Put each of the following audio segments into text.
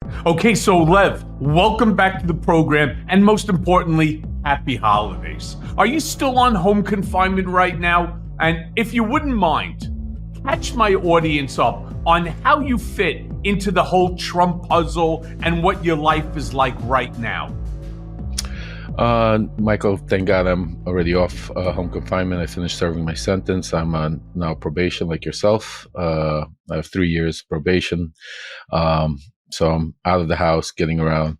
Okay, so Lev, welcome back to the program, and most importantly, happy holidays. Are you still on home confinement right now? And if you wouldn't mind, catch my audience up on how you fit into the whole Trump puzzle and what your life is like right now. Michael, thank God I'm already off home confinement. I finished serving my sentence. I'm on now probation like yourself. I have 3 years probation. So I'm out of the house, getting around.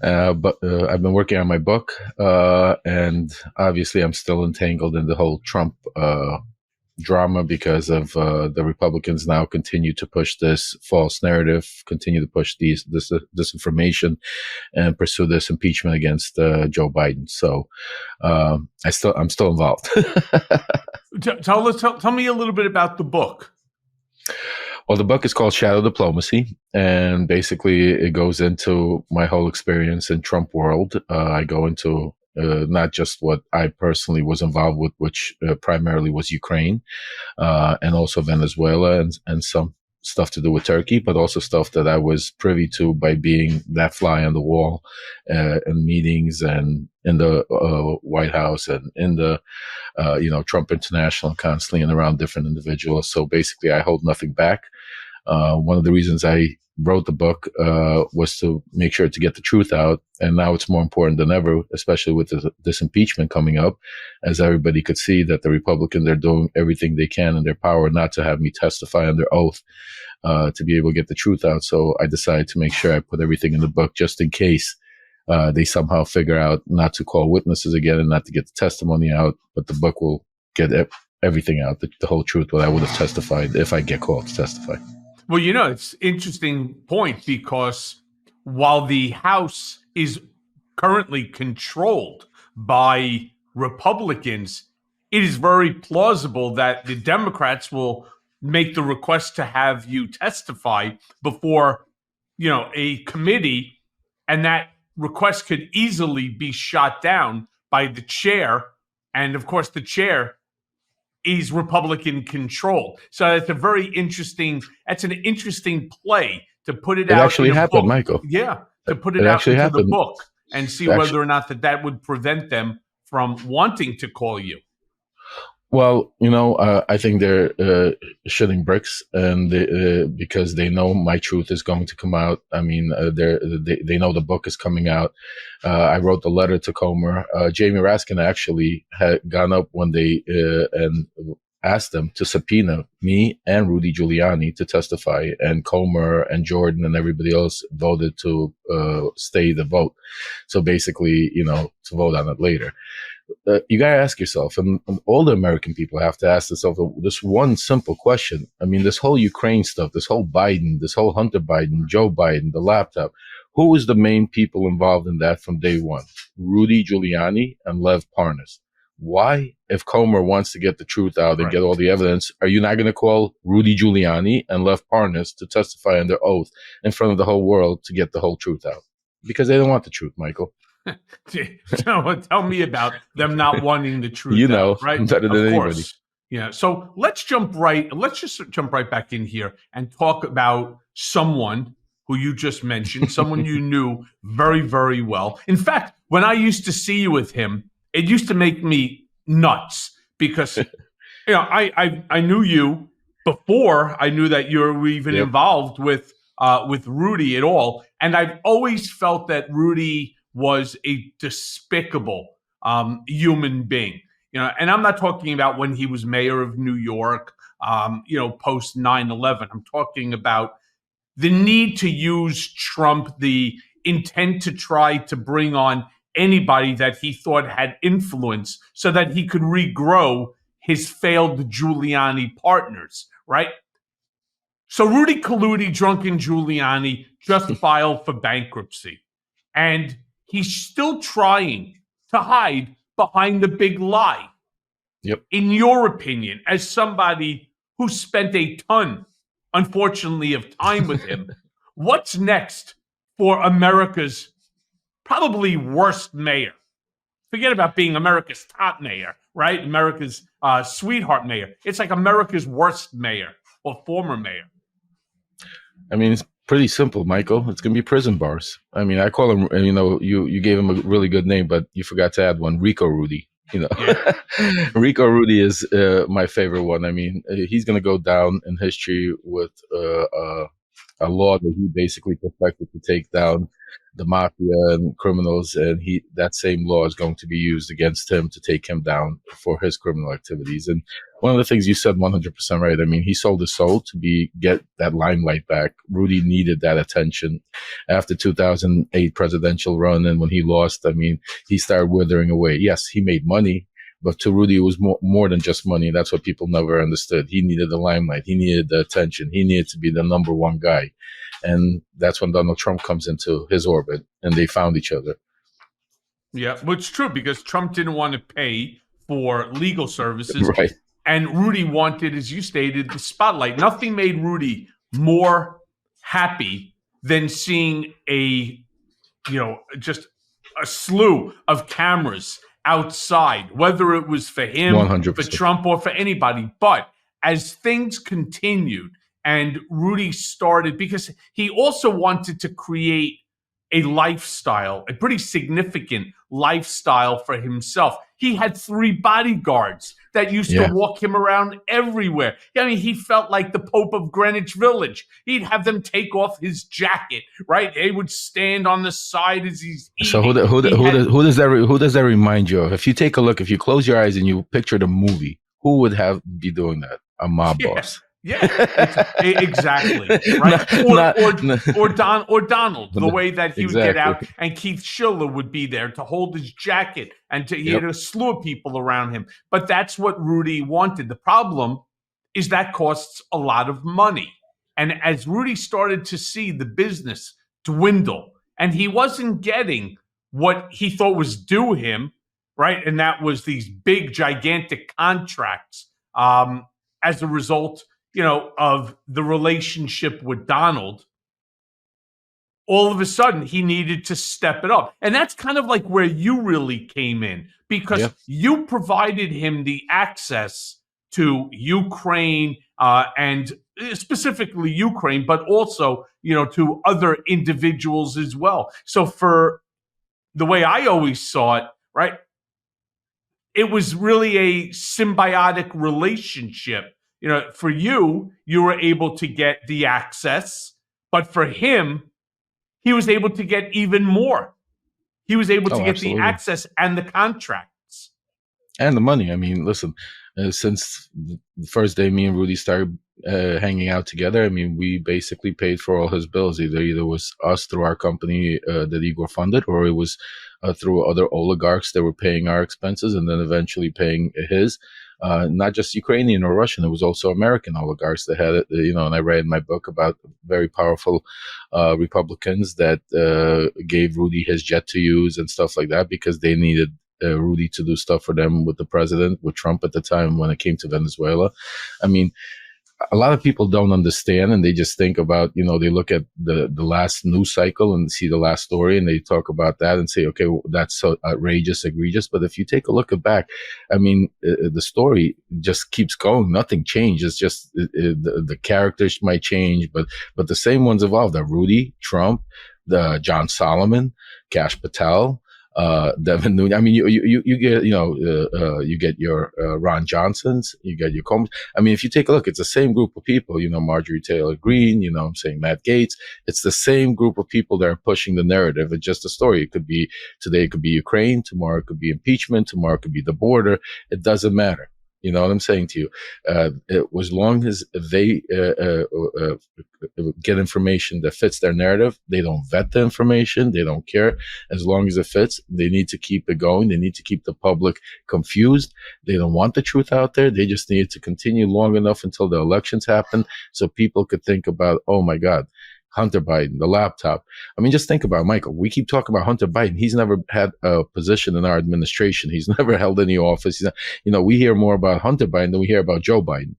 But I've been working on my book, and obviously I'm still entangled in the whole Trump drama because of the Republicans now continue to push this false narrative, continue to push this disinformation, and pursue this impeachment against Joe Biden. So I'm still involved. Tell me a little bit about the book. Well, the book is called Shadow Diplomacy, and basically it goes into my whole experience in Trump world. I go into not just what I personally was involved with, which primarily was Ukraine, and also Venezuela and some stuff to do with Turkey, but also stuff that I was privy to by being that fly on the wall in meetings and in the White House and in the Trump International, constantly and around different individuals. So basically, I hold nothing back. One of the reasons I wrote the book was to make sure to get the truth out. And now it's more important than ever, especially with this impeachment coming up, as everybody could see that the Republicans are doing everything they can in their power not to have me testify under oath to be able to get the truth out. So I decided to make sure I put everything in the book just in case they somehow figure out not to call witnesses again and not to get the testimony out. But the book will get everything out, the whole truth, what I would have testified if I get called to testify. Well, it's an interesting point because while the House is currently controlled by Republicans, it is very plausible that the Democrats will make the request to have you testify before, a committee, and that request could easily be shot down by the chair. And of course, the chair is Republican controlled. So that's an interesting play to put it out. It actually happened, Michael. Yeah, to put it out into the book and see whether or not that would prevent them from wanting to call you. Well, I think they're shitting bricks, and because they know my truth is going to come out. I mean, they know the book is coming out. I wrote the letter to Comer. Jamie Raskin actually had gone up one day and asked them to subpoena me and Rudy Giuliani to testify, and Comer and Jordan and everybody else voted to stay the vote. So basically, to vote on it later. You got to ask yourself, and all the American people have to ask themselves this one simple question. I mean, this whole Ukraine stuff, this whole Biden, this whole Hunter Biden, Joe Biden, the laptop, who was the main people involved in that from day one? Rudy Giuliani and Lev Parnas. Why, if Comer wants to get the truth out and get all the evidence, are you not going to call Rudy Giuliani and Lev Parnas to testify under oath in front of the whole world to get the whole truth out? Because they don't want the truth, Michael. Tell me about them not wanting the truth. Right? Better than anybody. Yeah. So let's just jump right back in here and talk about someone who you just mentioned, someone you knew very, very well. In fact, when I used to see you with him, it used to make me nuts because I knew you before I knew that you were even involved with Rudy at all, and I've always felt that Rudy was a despicable human being, and I'm not talking about when he was mayor of New York, post 9/11. I'm talking about the need to use Trump, the intent to try to bring on anybody that he thought had influence so that he could regrow his failed Giuliani partners, right? So Rudy Colludi, drunken Giuliani, just filed for bankruptcy. And he's still trying to hide behind the big lie. Yep. In your opinion, as somebody who spent a ton, unfortunately, of time with him, what's next for America's probably worst mayor? Forget about being America's top mayor, right? America's sweetheart mayor. It's like America's worst mayor or former mayor. I mean, pretty simple, Michael. It's going to be prison bars. I mean, I call him, you gave him a really good name, but you forgot to add one, Rico Rudy. Yeah. Rico Rudy is my favorite one. I mean, he's going to go down in history with a law that he basically perfected to take down the mafia and criminals, and that same law is going to be used against him to take him down for his criminal activities. And one of the things you said 100% right. I mean, he sold his soul to get that limelight back. Rudy needed that attention after 2008 presidential run, and when he lost, I mean, he started withering away. Yes, he made money, but to Rudy, it was more than just money. That's what people never understood. He needed the limelight. He needed the attention. He needed to be the number one guy. And that's when Donald Trump comes into his orbit, and they found each other. Yeah, well, it's true, because Trump didn't want to pay for legal services. Right. And Rudy wanted, as you stated, the spotlight. Nothing made Rudy more happy than seeing just a slew of cameras outside, whether it was for him, 100%. for Trump, or for anybody. But as things continued and Rudy started, because he also wanted to create a lifestyle, a pretty significant lifestyle for himself. He had 3 bodyguards that used to walk him around everywhere. I mean, he felt like the Pope of Greenwich Village. He'd have them take off his jacket, right? They would stand on the side as he's eating. So who does that remind you of? If you take a look, if you close your eyes and you picture the movie, who would be doing that? A mob boss. Yeah, exactly. Right? Or Donald, the way that he would get out, and Keith Schiller would be there to hold his jacket, and he had a slew of people around him. But that's what Rudy wanted. The problem is that costs a lot of money. And as Rudy started to see the business dwindle, and he wasn't getting what he thought was due him, right? And that was these big, gigantic contracts as a result of the relationship with Donald. All of a sudden, he needed to step it up. And that's kind of like where you really came in, because you provided him the access to Ukraine and specifically Ukraine, but also, to other individuals as well. So for the way I always saw it, right, it was really a symbiotic relationship. For you were able to get the access, but for him, he was able to get even more. He was able to get the access and the contracts. And the money. I mean, listen, since the first day me and Rudy started hanging out together, I mean, we basically paid for all his bills. Either was us through our company that Igor funded, or it was through other oligarchs that were paying our expenses and then eventually paying his. Not just Ukrainian or Russian, it was also American oligarchs that had it, and I read in my book about very powerful Republicans that gave Rudy his jet to use and stuff like that, because they needed Rudy to do stuff for them with the president, with Trump at the time when it came to Venezuela. I mean, a lot of people don't understand, and they just think about, they look at the last news cycle and see the last story, and they talk about that and say, okay, well, that's so outrageous, egregious. But if you take a look back, I mean, the story just keeps going. Nothing changes. Just the characters might change, but the same ones evolved. Rudy, Trump, the John Solomon, Kash Patel, Devin Nunes. I mean, you get, you get your Ron Johnsons, you get your Combs. I mean, if you take a look, it's the same group of people, Marjorie Taylor Greene, I'm saying Matt Gaetz. It's the same group of people that are pushing the narrative. It's just a story. It could be today, it could be Ukraine. Tomorrow, it could be impeachment. Tomorrow, it could be the border. It doesn't matter. You know what I'm saying to you? As long as they get information that fits their narrative, they don't vet the information. They don't care. As long as it fits, they need to keep it going. They need to keep the public confused. They don't want the truth out there. They just need it to continue long enough until the elections happen so people could think about, oh my God, Hunter Biden, the laptop. I mean, just think about it, Michael. We keep talking about Hunter Biden. He's never had a position in our administration. He's never held any office. He's not, we hear more about Hunter Biden than we hear about Joe Biden.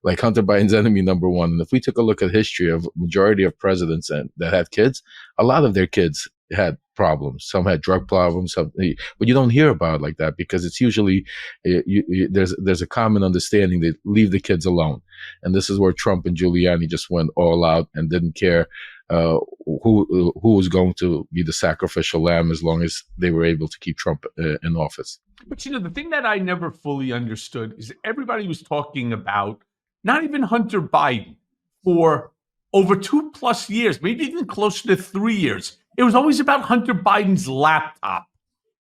Like Hunter Biden's enemy number one. And if we took a look at history of majority of presidents that had kids, a lot of their kids had problems. Some had drug problems, but you don't hear about it like that because it's usually there's a common understanding that leave the kids alone, and this is where Trump and Giuliani just went all out and didn't care who was going to be the sacrificial lamb as long as they were able to keep Trump in office. But the thing that I never fully understood is everybody was talking about not even Hunter Biden for over 2+ years, maybe even closer to 3 years. It was always about Hunter Biden's laptop.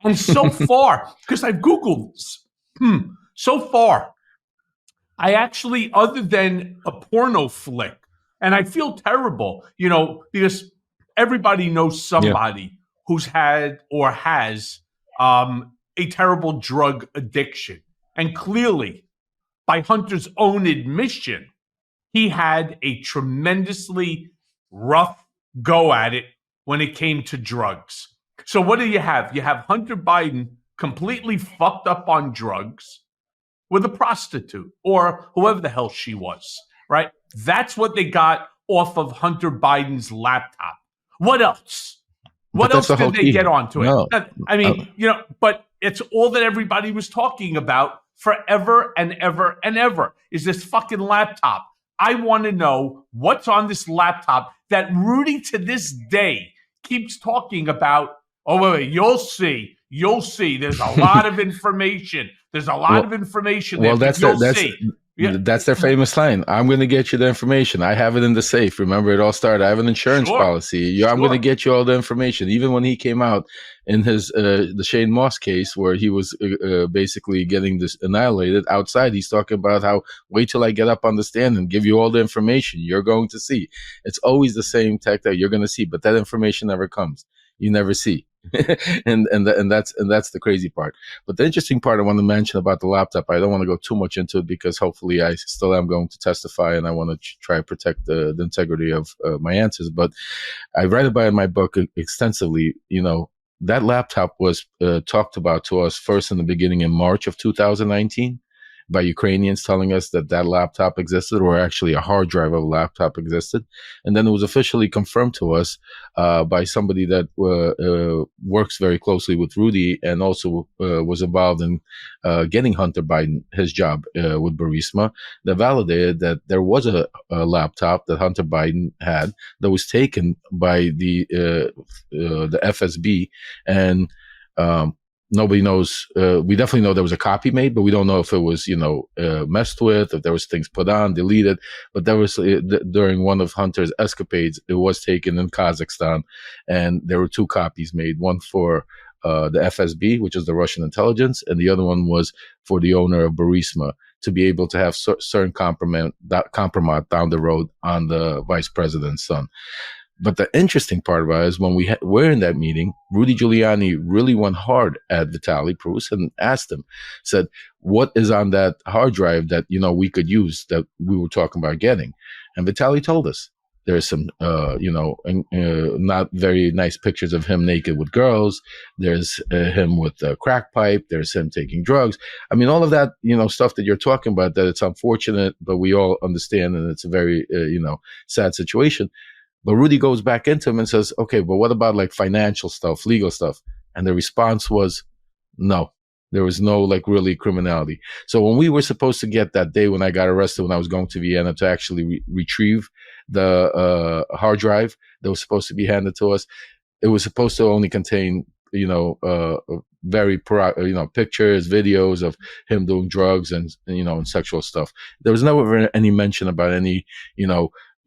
And so far, because I've Googled this, so far, I actually, other than a porno flick, and I feel terrible, because everybody knows somebody who's had or has a terrible drug addiction. And clearly, by Hunter's own admission, he had a tremendously rough go at it when it came to drugs. So what do you have? You have Hunter Biden completely fucked up on drugs with a prostitute or whoever the hell she was, right? That's what they got off of Hunter Biden's laptop. What else? What else did they get onto it? No. But it's all that everybody was talking about forever and ever and ever is this fucking laptop. I want to know what's on this laptop that Rudy to this day keeps talking about. Oh, wait, you'll see. There's a lot of information. There's a lot of information there. Well, that's their famous line. I'm going to get you the information. I have it in the safe. Remember, it all started. I have an insurance policy. I'm going to get you all the information. Even when he came out in his the Shane Moss case, where he was basically getting this annihilated outside, he's talking about how wait till I get up on the stand and give you all the information you're going to see. It's always the same tech that you're going to see, but that information never comes. You never see. and that's the crazy part. But the interesting part I want to mention about the laptop, I don't want to go too much into it because hopefully I still am going to testify and I want to try to protect the integrity of my answers. But I write about it in my book extensively. That laptop was talked about to us first in the beginning in March of 2019 by Ukrainians telling us that laptop existed, or actually a hard drive of a laptop existed. And then it was officially confirmed to us by somebody that works very closely with Rudy and also was involved in getting Hunter Biden his job with Burisma, that validated that there was a laptop that Hunter Biden had that was taken by the FSB and nobody knows. We definitely know there was a copy made, but we don't know if it was, messed with, if there was things put on, deleted. But there was during one of Hunter's escapades, it was taken in Kazakhstan, and there were 2 copies made. One for the FSB, which is the Russian intelligence, and the other one was for the owner of Burisma to be able to have certain compromise down the road on the vice president's son. But the interesting part about it is when we were in that meeting, Rudy Giuliani really went hard at Vitaly Prus and asked him, said, what is on that hard drive that, we could use that we were talking about getting? And Vitaly told us there's some, not very nice pictures of him naked with girls. There's him with a crack pipe. There's him taking drugs. I mean, all of that, stuff that you're talking about, that it's unfortunate, but we all understand, and it's a very, sad situation. But Rudy goes back into him and says, okay, but what about like financial stuff, legal stuff? And the response was, no, there was no really criminality. So when we were supposed to get that day when I got arrested, when I was going to Vienna to actually retrieve the hard drive that was supposed to be handed to us, it was supposed to only contain, very pictures, videos of him doing drugs and sexual stuff. There was never any mention about any,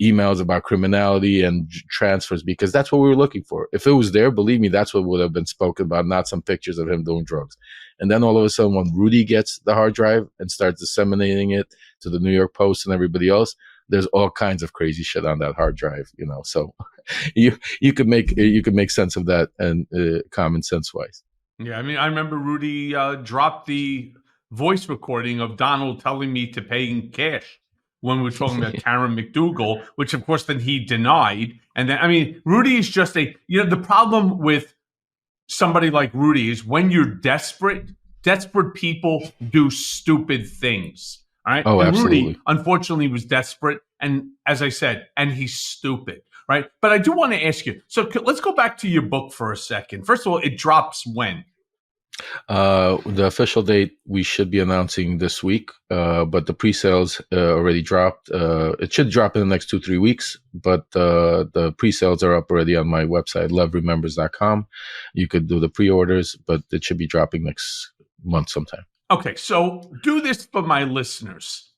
emails about criminality and transfers, because that's what we were looking for. If it was there, believe me, that's what would have been spoken about, not some pictures of him doing drugs. And then all of a sudden, when Rudy gets the hard drive and starts disseminating it to the New York Post and everybody else, there's all kinds of crazy shit on that hard drive, So you could make sense of that, and common sense wise. Yeah, I mean, I remember Rudy dropped the voice recording of Donald telling me to pay in cash when we were talking about Karen McDougal, which of course then he denied. And then, I mean, Rudy is just the problem with somebody like Rudy is when you're desperate people do stupid things. All right. Oh, and absolutely. Rudy, unfortunately, was desperate. And as I said, and he's stupid. right? But I do want to ask you. So let's go back to your book for a second. First of all, it drops when? The official date we should be announcing this week, but the pre-sales already dropped. It should drop in the next 2-3 weeks, but the pre-sales are up already on my website, levremembers.com. You could do the pre-orders, but it should be dropping next month sometime. Okay, so do this for my listeners,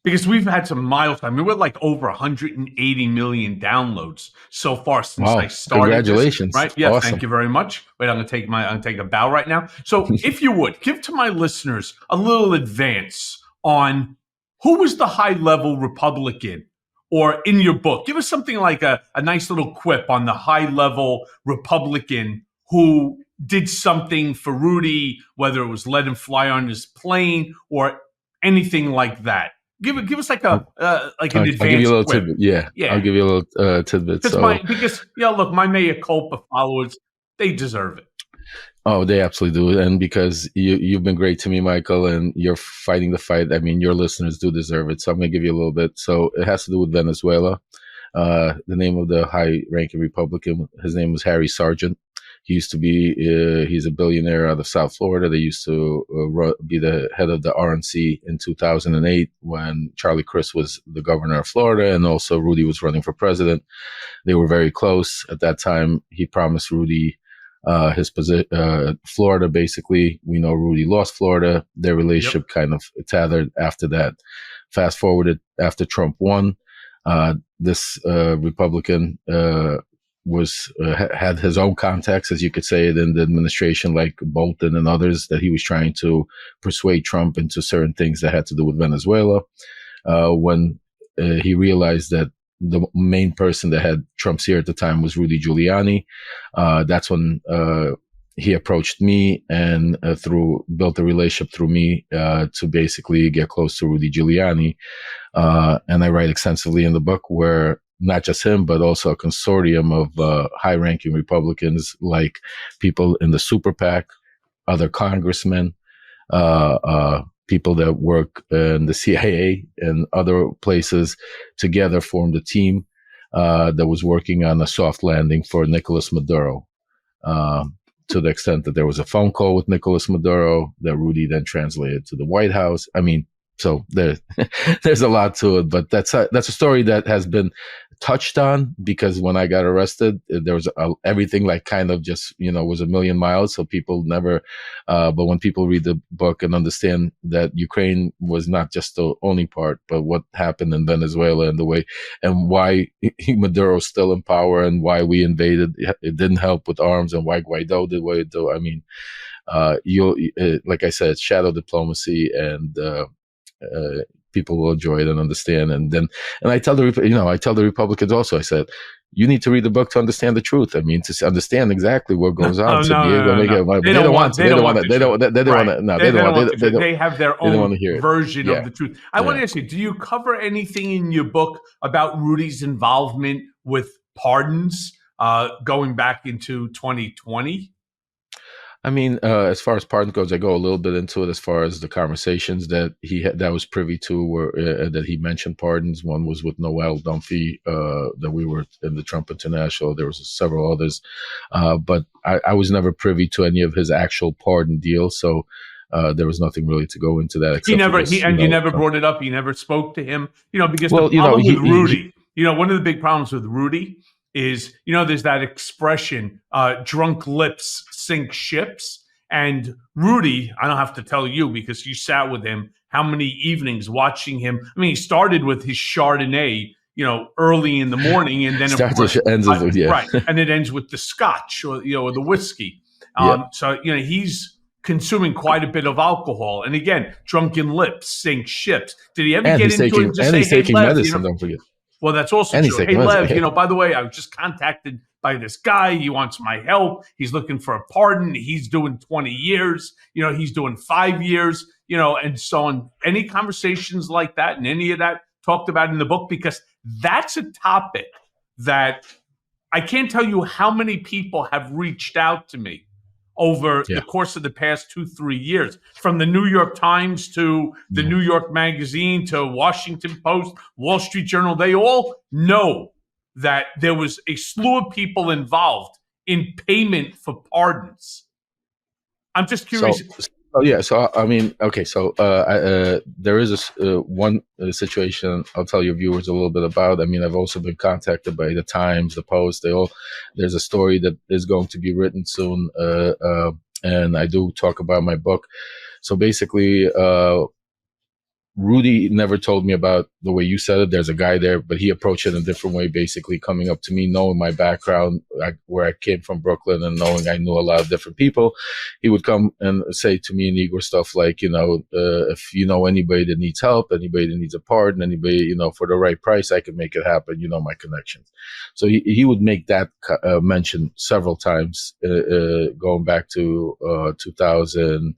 because we've had some milestones. I mean, we're like over 180 million downloads so far since I started. Congratulations. This, right? Yeah, awesome. Thank you very much. Wait, I'm gonna take a bow right now. So if you would, give to my listeners a little advance on who was the high-level Republican, or in your book, give us something like a nice little quip on the high-level Republican who did something for Rudy, whether it was let him fly on his plane or anything like that. Give us like an advance. I'll give you a little tidbit. Yeah, I'll give you a little tidbit. Because look, my Mea Culpa followers, they deserve it. Oh, they absolutely do. And because you've been great to me, Michael, and you're fighting the fight. I mean, your listeners do deserve it. So I'm going to give you a little bit. So it has to do with Venezuela. The name of the high-ranking Republican, his name was Harry Sargent. He used to be, he's a billionaire out of South Florida. They used to be the head of the RNC in 2008 when Charlie Crist was the governor of Florida, and also Rudy was running for president. They were very close. At that time, he promised Rudy his position, Florida, basically. We know Rudy lost Florida. Their relationship kind of tethered after that. Fast forwarded after Trump won. This Republican had his own contacts, as you could say it, in the administration, like Bolton and others, that he was trying to persuade Trump into certain things that had to do with Venezuela. When he realized that the main person that had Trump's ear at the time was Rudy Giuliani, that's when he approached me and built a relationship through me to basically get close to Rudy Giuliani. And I write extensively in the book where not just him, but also a consortium of high-ranking Republicans, like people in the super PAC, other congressmen, people that work in the CIA and other places, together formed a team that was working on a soft landing for Nicolas Maduro. To the extent that there was a phone call with Nicolas Maduro that Rudy then translated to the White House. I mean, so there's a lot to it, but that's a story that has been touched on, because when I got arrested, there was everything like kind of just, was a million miles. So people never, but when people read the book and understand that Ukraine was not just the only part, but what happened in Venezuela and the way, and why Maduro's still in power and why we invaded, it didn't help with arms, and why Guaido did what it did. I mean, like I said, shadow diplomacy, and people will enjoy it and understand. And I tell the Republicans also, I said, you need to read the book to understand the truth. I mean, to understand exactly what goes on. They don't want to. They have their own version of the truth. I want to ask you, do you cover anything in your book about Rudy's involvement with pardons going back into 2020? I mean, as far as pardon goes, I go a little bit into it as far as the conversations that he had, that was privy to, where that he mentioned pardons. One was with Noel Dunphy, that we were in the Trump International. There was several others, but I was never privy to any of his actual pardon deals. So there was nothing really to go into that. You never brought it up. You never spoke to him, because the problem with Rudy, one of the big problems with Rudy is, there's that expression, drunk lips sink ships. And Rudy, I don't have to tell you because you sat with him, how many evenings watching him. I mean, he started with his Chardonnay, early in the morning, and then right, and it ends with the Scotch or the whiskey. So he's consuming quite a bit of alcohol, and again, drunken lips sink ships. Did he ever get into it and just say, "Hey, Lev, medicine, don't forget." Well, that's also true. Hey, Lev, by the way, I was just contacted by this guy. He wants my help. He's looking for a pardon. He's doing 20 years. He's doing 5 years, and so on. Any conversations like that and any of that talked about in the book? Because that's a topic that I can't tell you how many people have reached out to me over the course of the past 2-3 years, from the New York Times to the New York Magazine to Washington Post, Wall Street Journal. They all know that there was a slew of people involved in payment for pardons. I'm just curious. So I mean, okay. So there is one situation I'll tell your viewers a little bit about. I mean, I've also been contacted by the Times, the Post. There's a story that is going to be written soon, and I do talk about my book. So basically, Rudy never told me about the way you said it. There's a guy there, but he approached it in a different way, basically coming up to me, knowing my background, where I came from, Brooklyn, and knowing I knew a lot of different people. He would come and say to me and Igor stuff like, if you know anybody that needs help, anybody that needs a pardon, anybody, for the right price, I can make it happen, my connections. So he would make that mention several times, going back to 2000,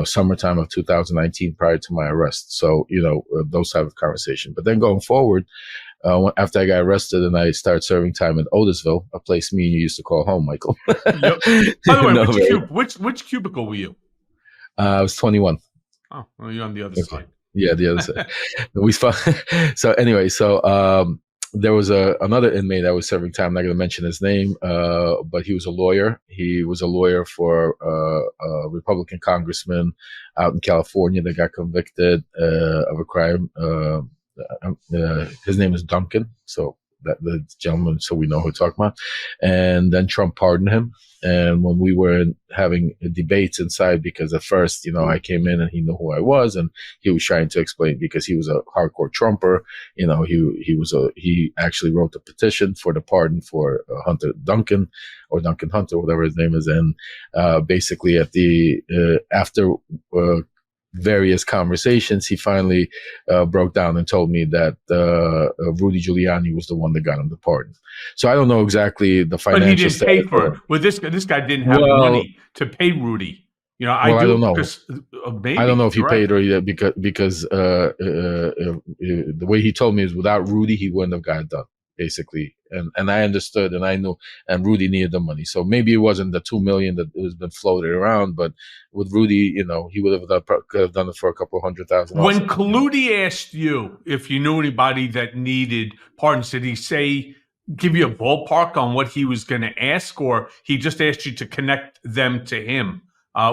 summertime of 2019, prior to my arrest. So, those type of conversation. But then going forward, after I got arrested and I started serving time in Otisville, a place me and you used to call home, Michael. Yep. By the way, which cubicle were you? I was 21. Oh, well, you're on the other side. Yeah, the other side. So anyway, there was another inmate that was serving time. I'm not going to mention his name, but he was a lawyer. He was a lawyer for a Republican congressman out in California that got convicted of a crime. His name is Duncan. So the gentleman, so we know who we're talking about. And then Trump pardoned him. And when we were having debates inside, because at first, I came in and he knew who I was, and he was trying to explain, because he was a hardcore Trumper. He actually wrote a petition for the pardon for Hunter Duncan, or Duncan Hunter, whatever his name is. And basically, after various conversations, he finally broke down and told me that Rudy Giuliani was the one that got him the pardon. So I don't know exactly the financial. But he didn't pay for it. Well, this guy didn't have money to pay Rudy. I don't know. Maybe, I don't know if he paid or because the way he told me is without Rudy he wouldn't have got it done, basically. And I understood, and I knew, and Rudy needed the money. So maybe it wasn't the $2 million that has been floated around, but with Rudy, he would could have done it for a couple $100,000. When Kaludi asked you if you knew anybody that needed pardons, did he give you a ballpark on what he was going to ask, or he just asked you to connect them to him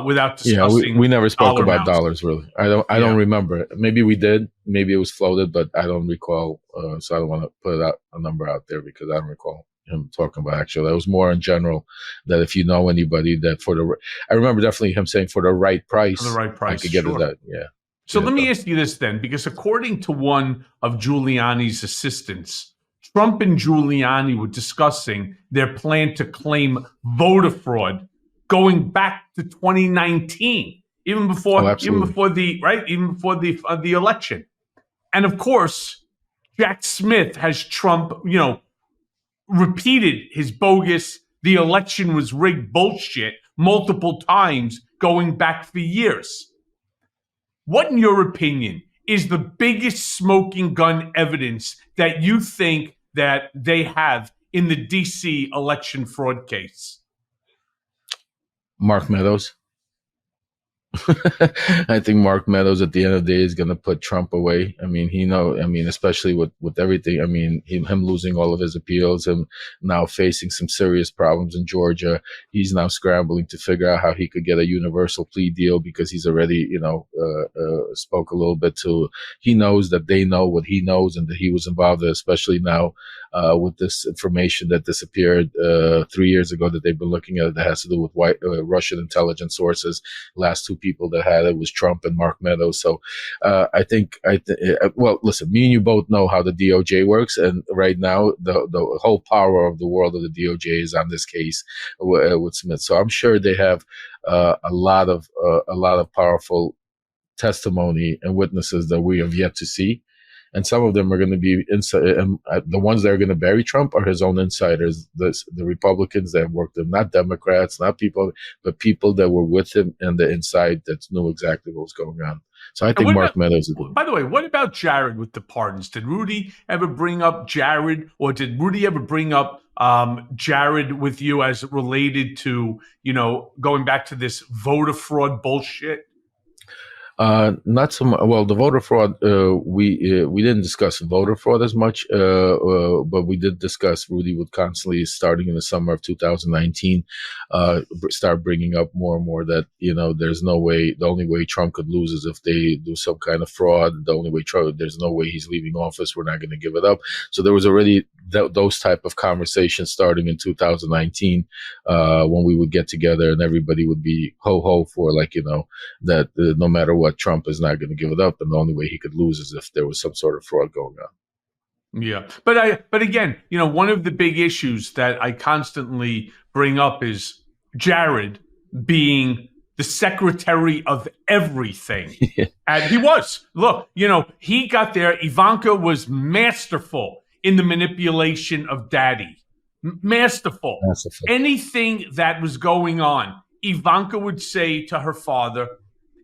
without discussing? Yeah, we never spoke about amounts. Dollars, really. I don't remember. Maybe we did. Maybe it was floated, but I don't recall. So I don't want to put a number out there, because I don't recall him talking about actually. It was more in general that if you know anybody that I remember definitely him saying for the right price, I could get it done. Yeah. So let me ask you this then, because according to one of Giuliani's assistants, Trump and Giuliani were discussing their plan to claim voter fraud going back to 2019, even before the election. And of course, Jack Smith has Trump, repeated his bogus, the election was rigged bullshit multiple times going back for years. What, in your opinion, is the biggest smoking gun evidence that you think that they have in the DC election fraud case? Mark Meadows. I think Mark Meadows at the end of the day is going to put Trump away. I mean, especially with everything. I mean, him losing all of his appeals, him now facing some serious problems in Georgia. He's now scrambling to figure out how he could get a universal plea deal, because he's already, spoke a little bit to, he knows that they know what he knows and that he was involved in, especially now with this information that disappeared 3 years ago that they've been looking at that has to do with Russian intelligence sources. Last two people that had it was Trump and Mark Meadows. So well, listen, me and you both know how the DOJ works, and right now the whole power of the world of the DOJ is on this case with Smith. So I'm sure they have a lot of powerful testimony and witnesses that we have yet to see. And some of them are going to be inside. And the ones that are going to bury Trump are his own insiders, the Republicans that worked with him, not Democrats, not people, but people that were with him and the inside that knew exactly what was going on. So I think Mark Meadows is. By the way, what about Jared with the pardons? Did Rudy ever bring up Jared, or did Rudy ever bring up Jared with you as related to, going back to this voter fraud bullshit? Not so much. Well, the voter fraud, we didn't discuss voter fraud as much, but we did discuss Rudy would constantly, starting in the summer of 2019, start bringing up more and more that there's no way. The only way Trump could lose is if they do some kind of fraud. The only way there's no way he's leaving office. We're not going to give it up. So there was already those type of conversations starting in 2019, when we would get together and everybody would be ho ho for that no matter what, Trump is not going to give it up, and the only way he could lose is if there was some sort of fraud going on. Yeah, but again, one of the big issues that I constantly bring up is Jared being the secretary of everything. And he was. Look, he got there. Ivanka was masterful in the manipulation of daddy. Masterful. Anything that was going on, Ivanka would say to her father,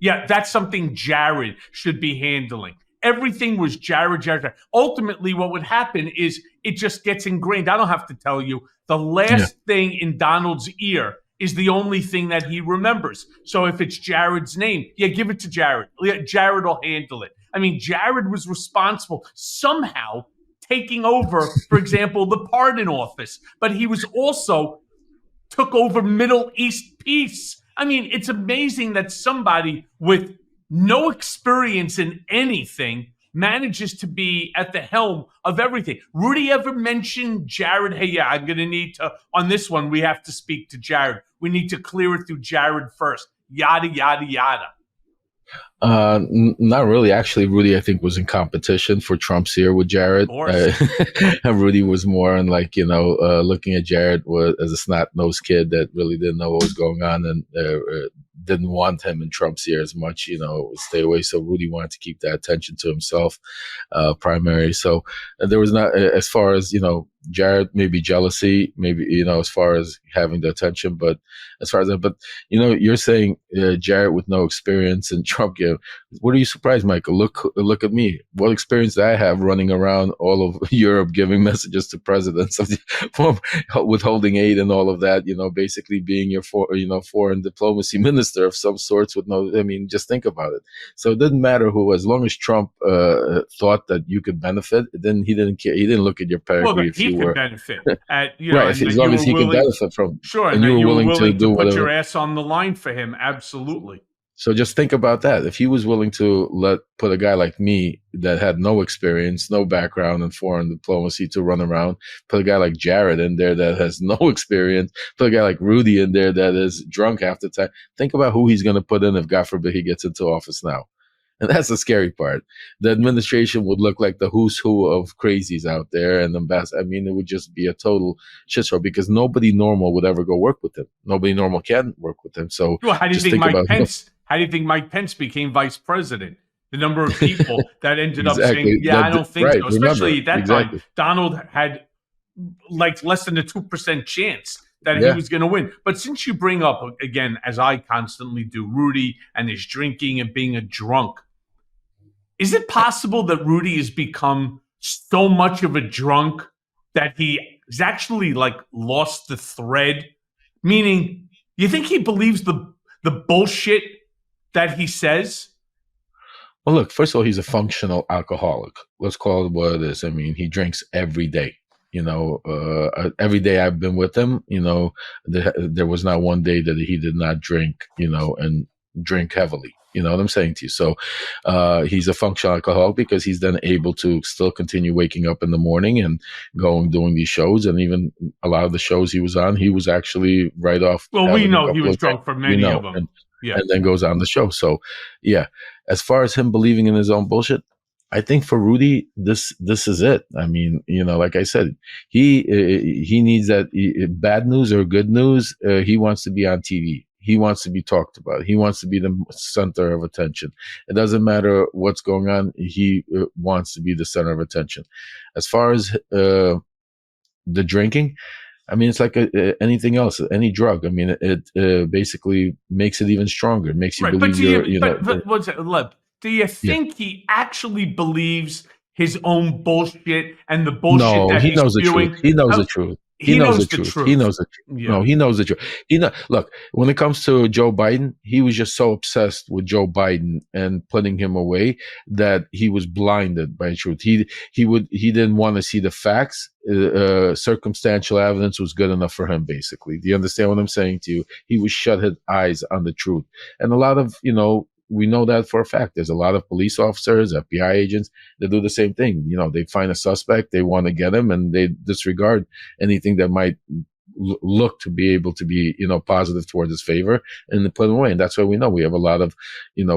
yeah, that's something Jared should be handling. Everything was Jared. Ultimately, what would happen is it just gets ingrained. I don't have to tell you. The last thing in Donald's ear is the only thing that he remembers. So if it's Jared's name, give it to Jared. Jared will handle it. I mean, Jared was responsible somehow taking over, for example, the pardon office. But he was also took over Middle East peace. I mean, it's amazing that somebody with no experience in anything manages to be at the helm of everything. Rudy ever mentioned Jared? Hey, I'm going to need to, on this one, we have to speak to Jared. We need to clear it through Jared first. Yada, yada, yada. Not really. Actually, Rudy, I think, was in competition for Trump's ear with Jared. Rudy was more on looking at Jared as a snot-nosed kid that really didn't know what was going on and didn't want him in Trump's ear as much, stay away. So Rudy wanted to keep that attention to himself, primary. So there was not, as far as, Jared, maybe jealousy, maybe, as far as having the attention, but as far as that, but, you're saying Jared with no experience and Trump, what are you surprised, Michael? Look at me. What experience do I have running around all of Europe, giving messages to presidents, withholding aid and all of that, basically being your foreign diplomacy minister of some sorts just think about it. So it didn't matter who, as long as Trump thought that you could benefit, then he didn't care. He didn't look at your pedigree. He could benefit. Right, as long as he could benefit from. Sure, and you were willing to do put your ass on the line for him. Absolutely. So just think about that. If he was willing to put a guy like me that had no experience, no background in foreign diplomacy to run around, put a guy like Jared in there that has no experience, put a guy like Rudy in there that is drunk half the time. Think about who he's going to put in if, God forbid, he gets into office now. And that's the scary part. The administration would look like the who's who of crazies out there. And it would just be a total shitstorm because nobody normal would ever go work with him. Nobody normal can work with him. So how do you think Mike Pence became vice president? The number of people that ended up saying, I don't think so. Especially at that time, Donald had less than a 2% chance that he was going to win. But since you bring up, again, as I constantly do, Rudy and his drinking and being a drunk, is it possible that Rudy has become so much of a drunk that he's actually lost the thread? Meaning, you think he believes the bullshit that he says? Well, look, first of all, he's a functional alcoholic. Let's call it what it is. I mean, he drinks every day. Every day I've been with him, there was not one day that he did not drink, and drink heavily. You know what I'm saying to you? So he's a functional alcoholic because he's then able to still continue waking up in the morning and doing these shows. And even a lot of the shows he was on, he was actually right off. Well, we know he was drunk for many of them. And then goes on the show. So, as far as him believing in his own bullshit, I think for Rudy, this is it. I mean, like I said, he needs that bad news or good news. He wants to be on TV. He wants to be talked about. He wants to be the center of attention. It doesn't matter what's going on. He wants to be the center of attention. As far as the drinking, I mean, it's like anything else, any drug. I mean, it basically makes it even stronger. It makes you believe But what's it, Lev? Do you think he actually believes his own bullshit and the bullshit that he's knows spewing? the truth. He knows the truth. He knows the the truth. He knows the truth. Yeah. No, he knows the truth. Look, when it comes to Joe Biden, he was just so obsessed with Joe Biden and putting him away that he was blinded by the truth. He didn't want to see the facts. Circumstantial evidence was good enough for him, basically. Do you understand what I'm saying to you? He would shut his eyes on the truth. And a lot of, we know that for a fact. There's a lot of police officers, FBI agents that do the same thing. They find a suspect, they want to get him, and they disregard anything that might look to be able to be, positive towards his favor, and they put him away. And that's why we know we have a lot of,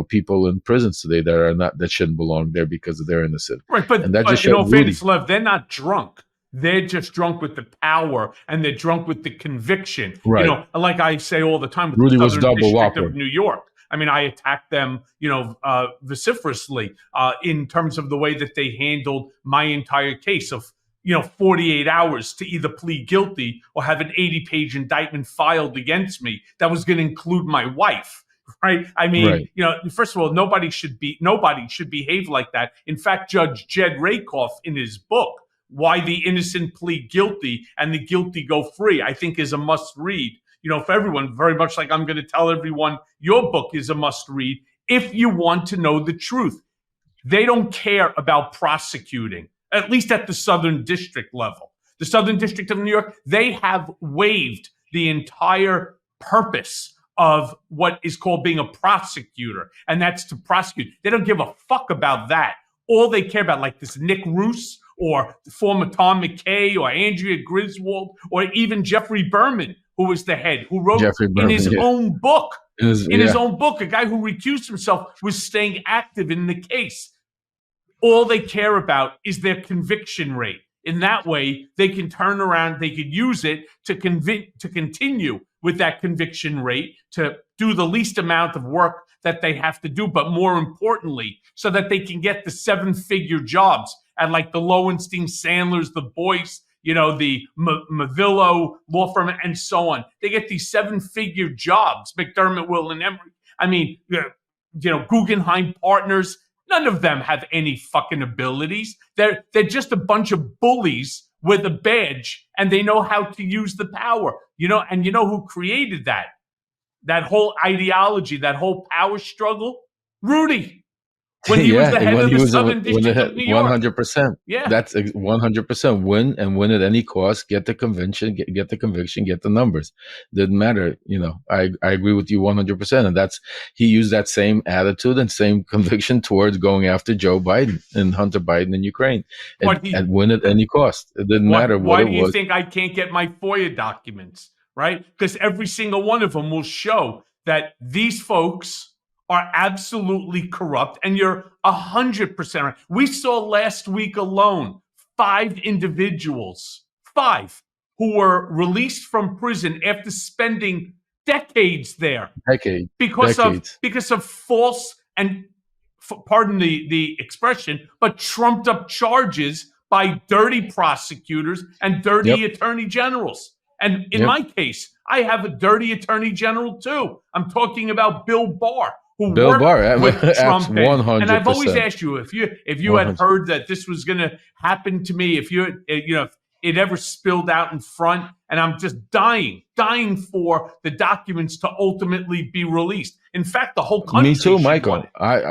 people in prisons today that shouldn't belong there because they're innocent. Right, but just fairness, Lev, they're not drunk. They're just drunk with the power, and they're drunk with the conviction. Right. Like I say all the time with Rudy the was Southern double District whopper. of New York. I mean, I attacked them, vociferously in terms of the way that they handled my entire case of, 48 hours to either plead guilty or have an 80-page indictment filed against me that was going to include my wife. Right. I mean, first of all, nobody should behave like that. In fact, Judge Jed Rakoff, in his book, Why the Innocent Plead Guilty and the Guilty Go Free, I think is a must read. For everyone, very much like I'm going to tell everyone, your book is a must read if you want to know the truth. They don't care about prosecuting, at least at the Southern District level. The Southern District of New York, they have waived the entire purpose of what is called being a prosecutor, and that's to prosecute. They don't give a fuck about that. All they care about, like this Nick Roos or former Tom McKay or Andrea Griswold or even Jeffrey Berman, who was the head, who wrote in his own book, his own book, a guy who recused himself was staying active in the case. All they care about is their conviction rate. In that way, they can turn around, they could use it to continue with that conviction rate, to do the least amount of work that they have to do, but more importantly, so that they can get the 7-figure jobs at like the Lowenstein Sandlers, the Boyce, the Mavillo law firm, and so on. They get these 7-figure jobs, McDermott, Will, and Emery. I mean, Guggenheim Partners, none of them have any fucking abilities. They're just a bunch of bullies with a badge, and they know how to use the power. And who created that? That whole ideology, that whole power struggle? Rudy. When he was the head of the Southern District of New York. 100%. Yeah. That's 100%. Win at any cost, get the conviction, get the conviction, get the numbers. Didn't matter. I agree with you 100%. And he used that same attitude and same conviction towards going after Joe Biden and Hunter Biden in Ukraine and win at any cost. It didn't matter what it was. Why do you think I can't get my FOIA documents? Right? Because every single one of them will show that these folks are absolutely corrupt, and you're 100% right. We saw last week alone 5 individuals, 5, who were released from prison after spending decades there. Because of false and, pardon the expression, but trumped up charges by dirty prosecutors and dirty attorney generals. And in my case, I have a dirty attorney general too. I'm talking about Bill Barr, who Bill worked Barr, with Trump. 100%. And I've always asked you if you had heard that this was going to happen to me, if it ever spilled out in front, and I'm just dying for the documents to ultimately be released. In fact, the whole country. Me too, Michael.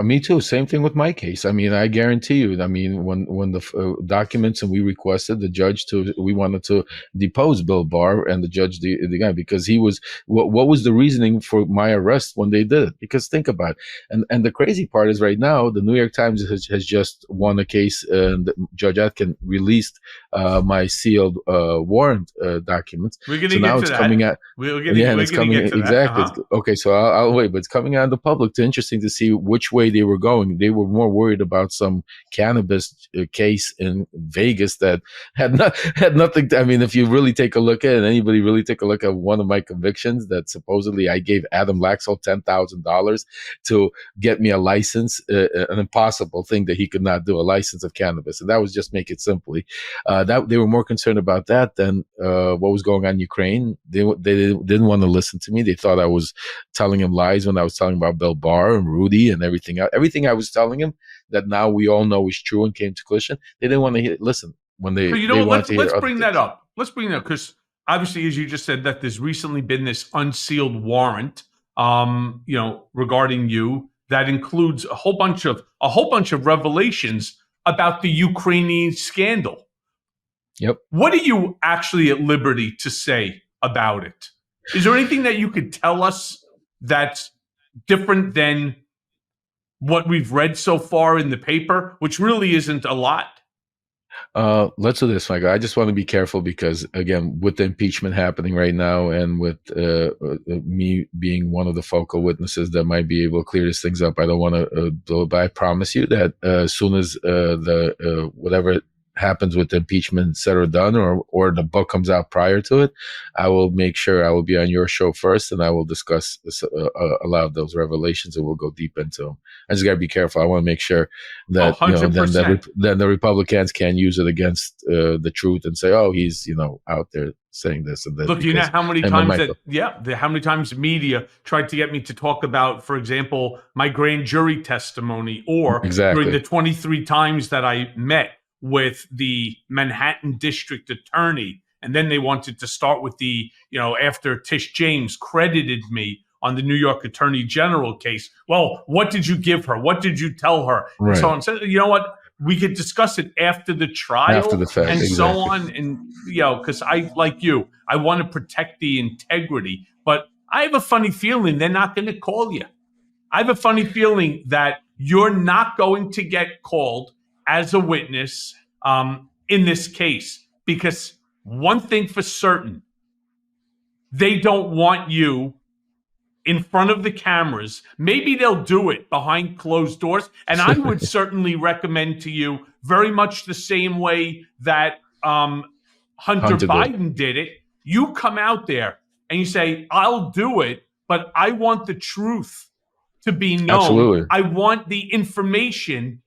Me too. Same thing with my case. I mean, I guarantee you. I mean, when the documents, and we requested the judge we wanted to depose Bill Barr and the judge, the guy, because he was what was the reasoning for my arrest when they did it? Because think about it. And the crazy part is right now, the New York Times has just won a case, and Judge Atkin released my sealed warrant documents. We're going to get to that. Coming out. It's coming exactly. Okay, so I'll wait, but it's coming out in the public. It's interesting to see which way they were going. They were more worried about some cannabis case in Vegas that had nothing. I mean, if you really take a look at it, anybody really take a look at one of my convictions that supposedly I gave Adam Laxalt $10,000 to get me a license, an impossible thing that he could not do, a license of cannabis, and that was just make it simply. That they were more concerned about that than what was going on in Ukraine. They didn't want to listen to me. They thought I was telling him lies when I was talking about Bill Barr and Rudy and everything. Everything I was telling him that now we all know is true and came to collision. They didn't want to listen when they. Let's bring that up. Let's bring that up because obviously, as you just said, that there's recently been this unsealed warrant, regarding you that includes a whole bunch of revelations about the Ukrainian scandal. Yep. What are you actually at liberty to say about it? Is there anything that you could tell us that's different than what we've read so far in the paper, which really isn't a lot? Let's do this, Michael. I just want to be careful because, again, with the impeachment happening right now and with me being one of the focal witnesses that might be able to clear these things up, I don't want to do it, but I promise you that as soon as whatever happens with the impeachment said or done, or the book comes out prior to it, I will make sure I will be on your show first, and I will discuss this, a lot of those revelations, and we'll go deep into them. I just got to be careful. I want to make sure that then the Republicans can't use it against the truth and say, "Oh, he's out there saying this and that." Look, you know how many times how many times media tried to get me to talk about, for example, my grand jury testimony, or during the 23 times that I met with the Manhattan district attorney. And then they wanted to start with after Tish James credited me on the New York Attorney General case. Well, what did you give her? What did you tell her? Right. And so on. So, you know what? We could discuss it after the trial, after the fact, and exactly. so on. And, because I, like you, I want to protect the integrity. But I have a funny feeling they're not going to call you. I have a funny feeling that you're not going to get called as a witness in this case, because one thing for certain, they don't want you in front of the cameras. Maybe they'll do it behind closed doors, and I would certainly recommend to you, very much the same way that Hunter Biden did it. You come out there and you say, I'll do it, but I want the truth to be known. Absolutely. I want the information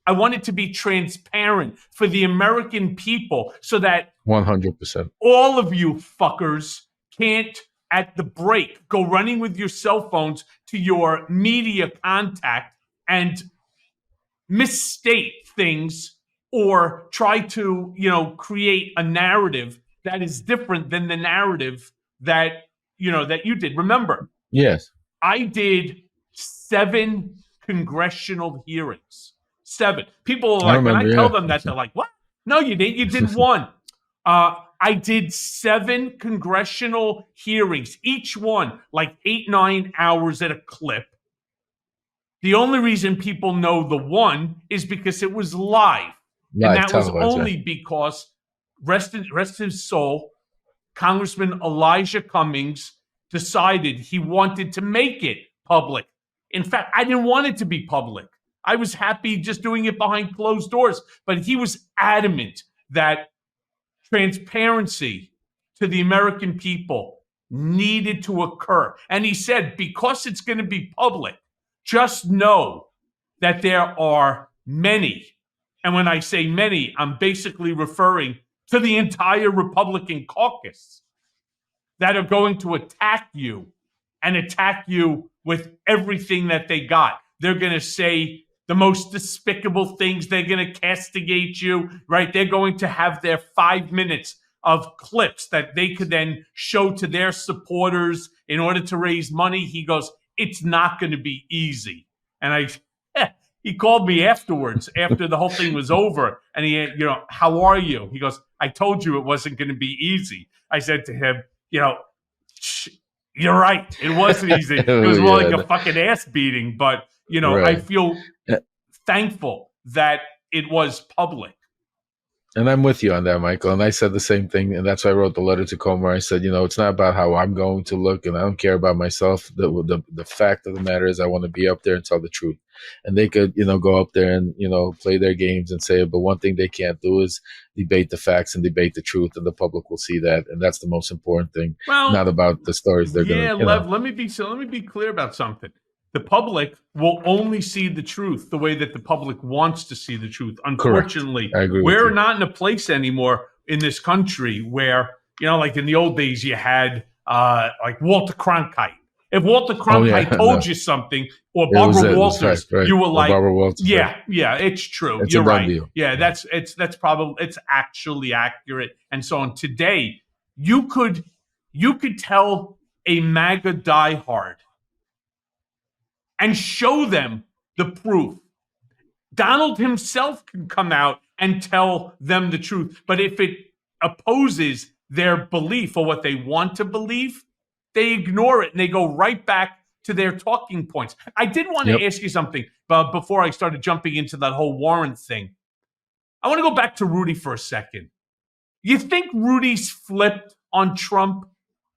I want it to be transparent for the American people, so that 100% all of you fuckers can't, at the break, go running with your cell phones to your media contact and misstate things, or try to, create a narrative that is different than the narrative that you did. Remember, yes, I did 7 congressional hearings. 7. People are like, when I tell them that, they're like, what? No, you didn't. You did 1. I did 7 congressional hearings, each one like 8-9 hours at a clip. The only reason people know the 1 is because it was live. And that was only because, rest his soul, Congressman Elijah Cummings decided he wanted to make it public. In fact, I didn't want it to be public. I was happy just doing it behind closed doors, but he was adamant that transparency to the American people needed to occur. And he said, because it's going to be public, just know that there are many, and when I say many, I'm basically referring to the entire Republican caucus, that are going to attack you, and attack you with everything that they got. They're going to say the most despicable things. They're going to castigate you, right? They're going to have their 5 minutes of clips that they could then show to their supporters in order to raise money. He goes, it's not going to be easy. And he called me afterwards, after the whole thing was over, and he, how are you? He goes, I told you it wasn't going to be easy. I said to him, you're right. It wasn't easy. It was more like a fucking ass beating, but right. I feel thankful that it was public. And I'm with you on that, Michael. And I said the same thing. And that's why I wrote the letter to Cohen, where I said, it's not about how I'm going to look, and I don't care about myself. The fact of the matter is I want to be up there and tell the truth. And they could, go up there and, play their games and say it. But one thing they can't do is debate the facts and debate the truth. And the public will see that. And that's the most important thing. Well, not about the stories they're going to. Lev, let me be clear about something. The public will only see the truth the way that the public wants to see the truth. Unfortunately, we're not in a place anymore in this country where, like in the old days, you had like Walter Cronkite. If Walter Cronkite told you something, or Barbara Walters, right. You were like, Walters, yeah, it's true. You're right. Yeah, that's actually accurate, and so on. Today, you could tell a MAGA diehard and show them the proof. Donald himself can come out and tell them the truth. But if it opposes their belief or what they want to believe, they ignore it and they go right back to their talking points. I did want to ask you something before I started jumping into that whole warrant thing. I want to go back to Rudy for a second. You think Rudy's flipped on Trump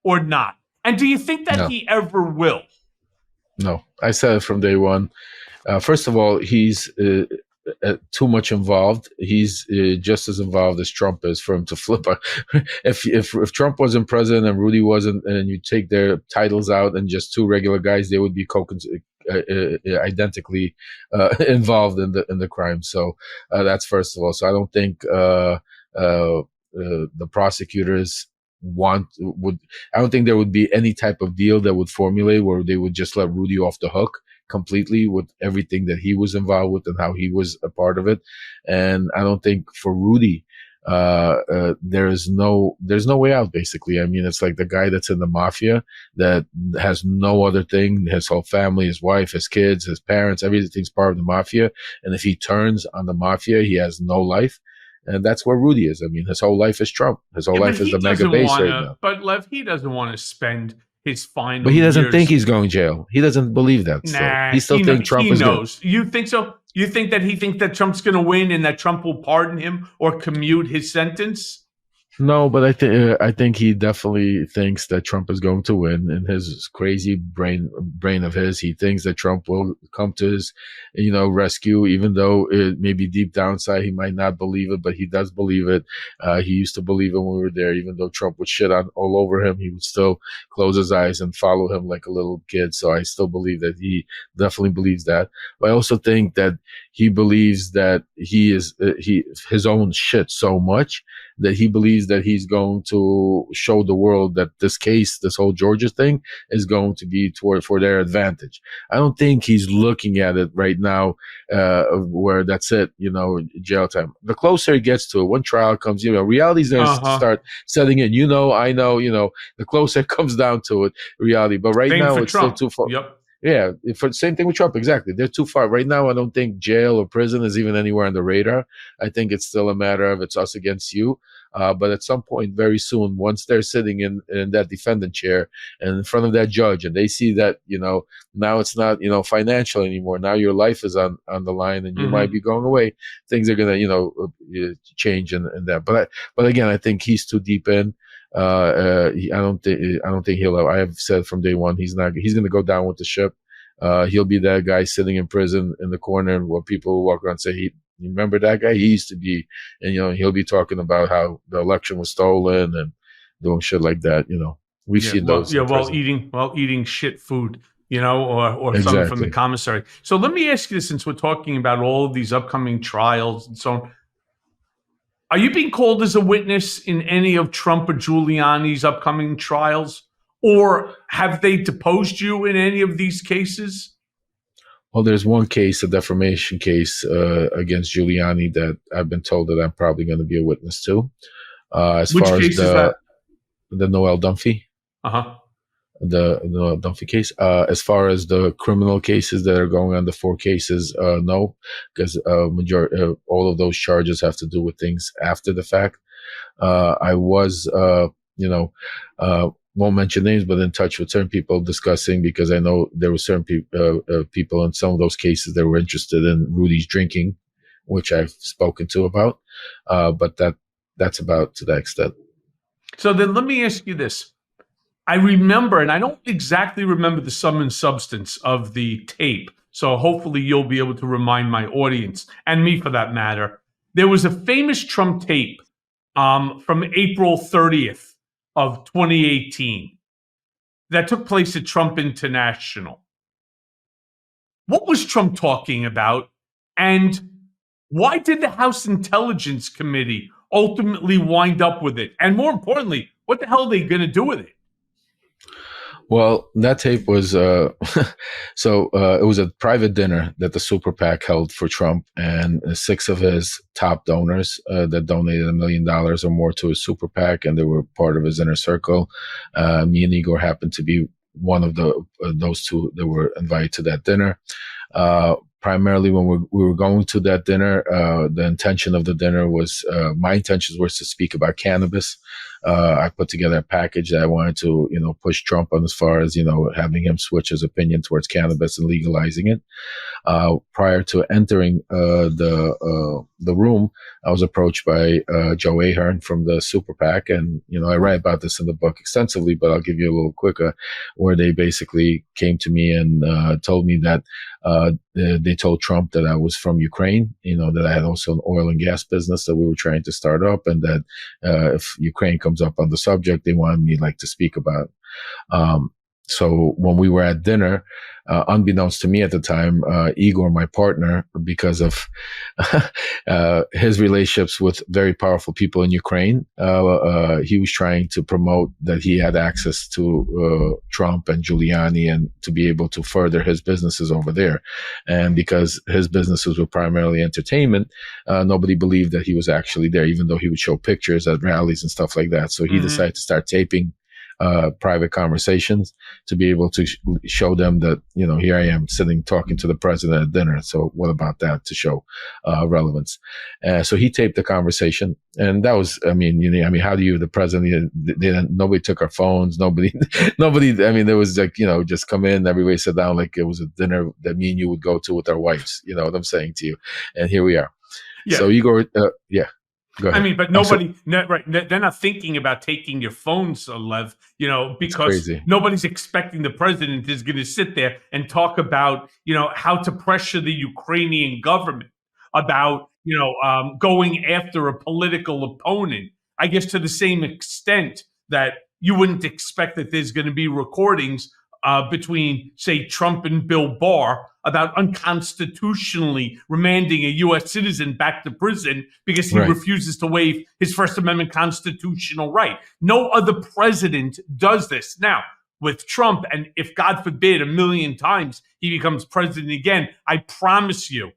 or not? And do you think that he ever will? No, I said it from day one. First of all, he's too much involved. He's just as involved as Trump is for him to flip. If Trump wasn't president and Rudy wasn't, and you take their titles out and just two regular guys, they would be identically involved in the crime. So that's first of all. So I don't think the prosecutors I don't think there would be any type of deal that would formulate where they would just let Rudy off the hook completely with everything that he was involved with and how he was a part of it. And I don't think for Rudy, there's no way out, basically. I mean, it's like the guy that's in the mafia that has no other thing. His whole family, his wife, his kids, his parents, everything's part of the mafia. And if he turns on the mafia, he has no life. And that's where Rudy is. I mean, his whole life is Trump. His whole life is the mega base right now. But Lev, he doesn't want to spend his final But he doesn't years. think he's going to jail. He doesn't believe that. Nah, he still thinks Trump is knows. good. You think so? You think that he thinks that Trump's going to win and that Trump will pardon him or commute his sentence? No, but I think he definitely thinks that Trump is going to win. In his crazy brain of his, he thinks that Trump will come to his, rescue. Even though it maybe deep down inside he might not believe it, but he does believe it. He used to believe it when we were there. Even though Trump would shit on all over him, he would still close his eyes and follow him like a little kid. So I still believe that he definitely believes that. But I also think that he believes that he is his own shit so much that he believes that he's going to show the world that this whole Georgia thing, is going to be for their advantage. I don't think he's looking at it right now where that's it, jail time. The closer it gets to it, when trial comes, reality's going to start setting in. I know, the closer it comes down to it, reality. But right now, it's Trump. Still too far. Yep. Yeah, for the same thing with Trump, exactly. They're too far. Right now, I don't think jail or prison is even anywhere on the radar. I think it's still a matter of it's us against you. But at some point, very soon, once they're sitting in that defendant chair and in front of that judge, and they see that, now it's not, financial anymore. Now your life is on the line and you might be going away. Things are going to, change in that. But again, I think he's too deep in. I don't think he'll. I have said from day one he's going to go down with the ship. He'll be that guy sitting in prison in the corner where people walk around and say, you remember that guy? He used to be, and he'll be talking about how the election was stolen and doing shit like that. We've seen those. Yeah, while eating shit food, or Exactly. something from the commissary. So let me ask you this, since we're talking about all of these upcoming trials and so on. Are you being called as a witness in any of Trump or Giuliani's upcoming trials? Or have they deposed you in any of these cases? Well, there's one case, a defamation case against Giuliani, that I've been told that I'm probably going to be a witness to. Which case is that? The Noel Dunphy. The Noel Dunphy case. As far as the criminal cases that are going on, the 4 cases, no, because all of those charges have to do with things after the fact. I was, won't mention names, but in touch with certain people discussing, because I know there were certain people in some of those cases that were interested in Rudy's drinking, which I've spoken to about. But that's about to that extent. So then let me ask you this. I remember, and I don't exactly remember the sum and substance of the tape, so hopefully you'll be able to remind my audience, and me for that matter. There was a famous Trump tape from April 30th of 2018 that took place at Trump International. What was Trump talking about, and why did the House Intelligence Committee ultimately wind up with it? And more importantly, what the hell are they going to do with it? Well, that tape was it was a private dinner that the super PAC held for Trump, and six of his top donors that donated $1 million or more to his super PAC, and they were part of his inner circle. Me and Igor happened to be one of those two that were invited to that dinner. Primarily, when we were going to that dinner, the intention of the dinner was my intentions was to speak about cannabis. I put together a package that I wanted to, push Trump on as far as, having him switch his opinion towards cannabis and legalizing it. Prior to entering the room, I was approached by Joe Ahern from the Super PAC, and I write about this in the book extensively, but I'll give you a little quicker, where they basically came to me and told me that they told Trump that I was from Ukraine, that I had also an oil and gas business that we were trying to start up, and that if Ukraine comes up on the subject, they wanted me to speak about. So when we were at dinner, unbeknownst to me at the time, Igor, my partner, because of his relationships with very powerful people in Ukraine, he was trying to promote that he had access to Trump and Giuliani and to be able to further his businesses over there. And because his businesses were primarily entertainment, nobody believed that he was actually there, even though he would show pictures at rallies and stuff like that. So he decided to start taping private conversations to be able to show them that, here I am sitting talking to the president at dinner. So what about that to show relevance? So he taped the conversation, and that was, how do you, the president, nobody took our phones, nobody, there was just come in, everybody sat down like it was a dinner that me and you would go to with our wives, you know what I'm saying to you? And here we are. Yeah. So Igor, yeah. But nobody, right? They're not thinking about taking your phones, Lev. Because nobody's expecting the president is going to sit there and talk about, how to pressure the Ukrainian government about, going after a political opponent. I guess to the same extent that you wouldn't expect that there's going to be recordings between, say, Trump and Bill Barr about unconstitutionally remanding a U.S. citizen back to prison because he refuses to waive his First Amendment constitutional right. No other president does this. Now, with Trump, and if God forbid 1,000,000 times he becomes president again, I promise you,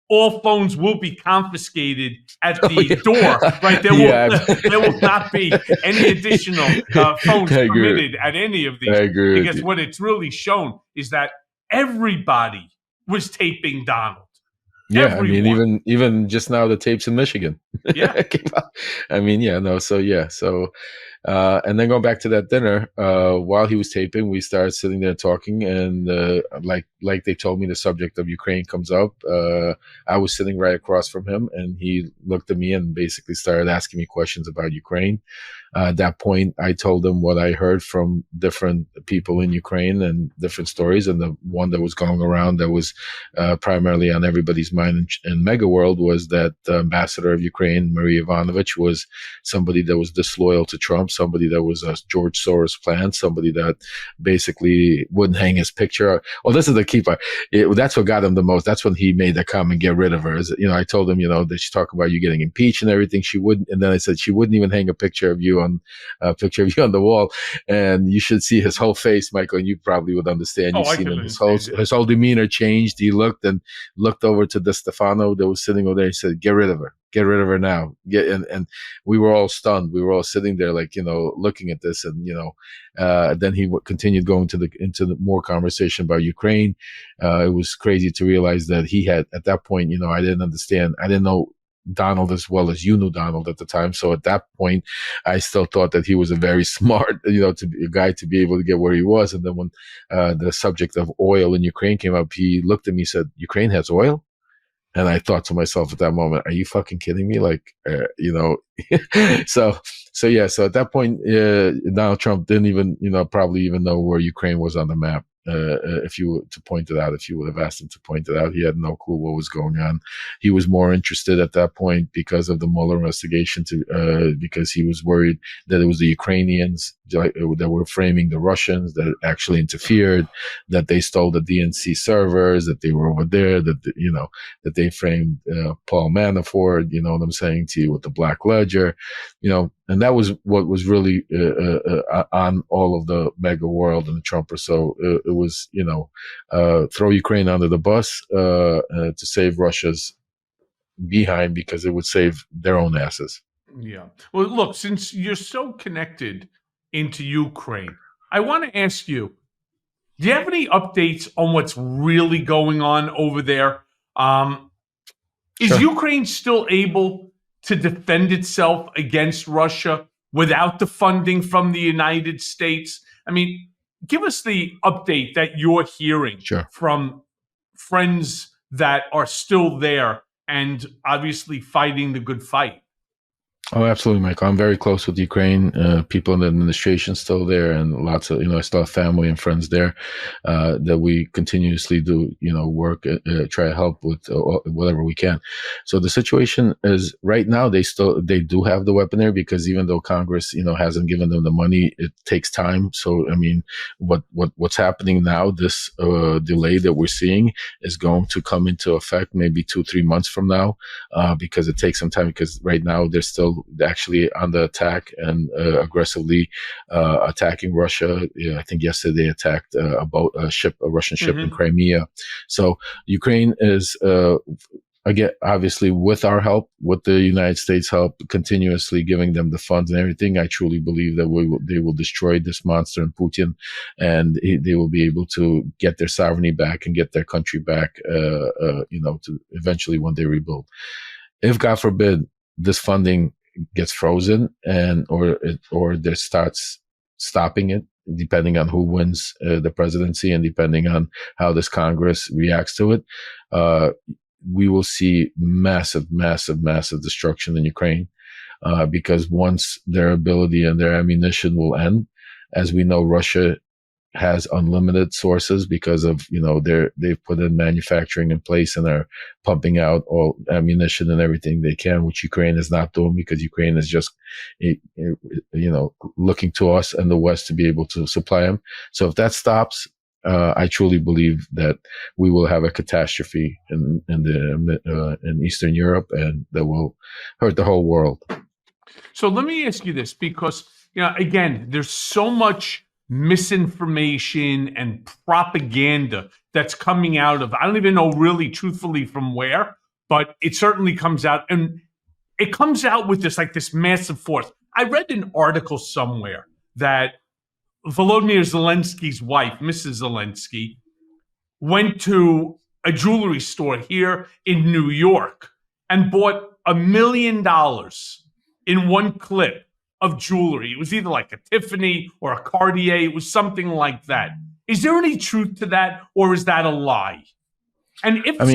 all phones will be confiscated at the door, right? There will not be any additional phones permitted at any of these. Because what it's really shown is that everybody was taping Donald. Yeah, everyone. even just now the tapes in Michigan. Yeah. So and then going back to that dinner, while he was taping, we started sitting there talking, and like they told me, the subject of Ukraine comes up. I was sitting right across from him, and he looked at me and basically started asking me questions about Ukraine. At that point, I told him what I heard from different people in Ukraine and different stories. And the one that was going around that was primarily on everybody's mind in Mega World was that the ambassador of Ukraine, Marie Ivanovich, was somebody that was disloyal to Trump, somebody that was a George Soros plant, somebody that basically wouldn't hang his picture. Well, this is the key part. That's what got him the most. That's when he made the comment, get rid of her. I told him, that she talked about you getting impeached and everything. She wouldn't. And then I said, she wouldn't even hang a picture of you on the wall, and you should see his whole face, Michael, and you probably would understand. You've seen him, his whole demeanor changed. He looked over to DeStefano that was sitting over there. He said, get rid of her now. And we were all stunned. We were all sitting there looking at this, and then he continued going into the more conversation about Ukraine. It was crazy to realize that he had, at that point, I didn't understand. I didn't know Donald as well as you knew Donald at the time. So at that point, I still thought that he was a very smart, to be a guy to be able to get where he was. And then when the subject of oil in Ukraine came up, he looked at me and said, Ukraine has oil? And I thought to myself at that moment, are you fucking kidding me? So at that point, Donald Trump didn't even, probably even know where Ukraine was on the map. If you were to point it out, if you would have asked him to point it out, he had no clue what was going on. He was more interested at that point because of the Mueller investigation, because he was worried that it was the Ukrainians that were framing the Russians, that actually interfered, that they stole the DNC servers, that they were over there, that they framed Paul Manafort, you know what I'm saying to you, with the Black Ledger. And that was what was really on all of the mega world and the Trumpers. So it was, throw Ukraine under the bus to save Russia's behind, because it would save their own asses. Yeah. Well, look, since you're so connected into Ukraine, I want to ask you, do you have any updates on what's really going on over there? Is Sure. Ukraine still able to defend itself against Russia without the funding from the United States? I mean, give us the update that you're hearing Sure. from friends that are still there and obviously fighting the good fight. Oh, absolutely, Michael. I'm very close with Ukraine. People in the administration still there, and lots of, I still have family and friends there that we continuously do, work, try to help with whatever we can. So the situation is right now, they do have the weaponry, because even though Congress, hasn't given them the money, it takes time. So, I mean, what's happening now, this delay that we're seeing is going to come into effect maybe 2-3 months from now, because it takes some time, because right now they're still actually on the attack and aggressively attacking Russia. I think yesterday they attacked a Russian ship in Crimea. So Ukraine is again, obviously, with our help, with the United States help, continuously giving them the funds and everything. I truly believe that they will destroy this monster and Putin, and they will be able to get their sovereignty back and get their country back. To eventually when they rebuild. If God forbid this funding gets frozen or there starts stopping it, depending on who wins the presidency and depending on how this Congress reacts to it, we will see massive destruction in Ukraine, because once their ability and their ammunition will end, as we know, Russia has unlimited sources because of, they've put in manufacturing in place and are pumping out all ammunition and everything they can, which Ukraine is not doing, because Ukraine is just, looking to us and the West to be able to supply them. So if that stops, I truly believe that we will have a catastrophe in Eastern Europe, and that will hurt the whole world. So let me ask you this, because, again, there's so much misinformation and propaganda that's coming out of, I don't even know really truthfully from where, but it certainly comes out, and it comes out with this massive force. I read an article somewhere that Volodymyr Zelensky's wife, Mrs. Zelensky, went to a jewelry store here in New York and bought $1 million in one clip of jewelry. It was either like a Tiffany or a Cartier. It was something like that. Is there any truth to that, or is that a lie? And if I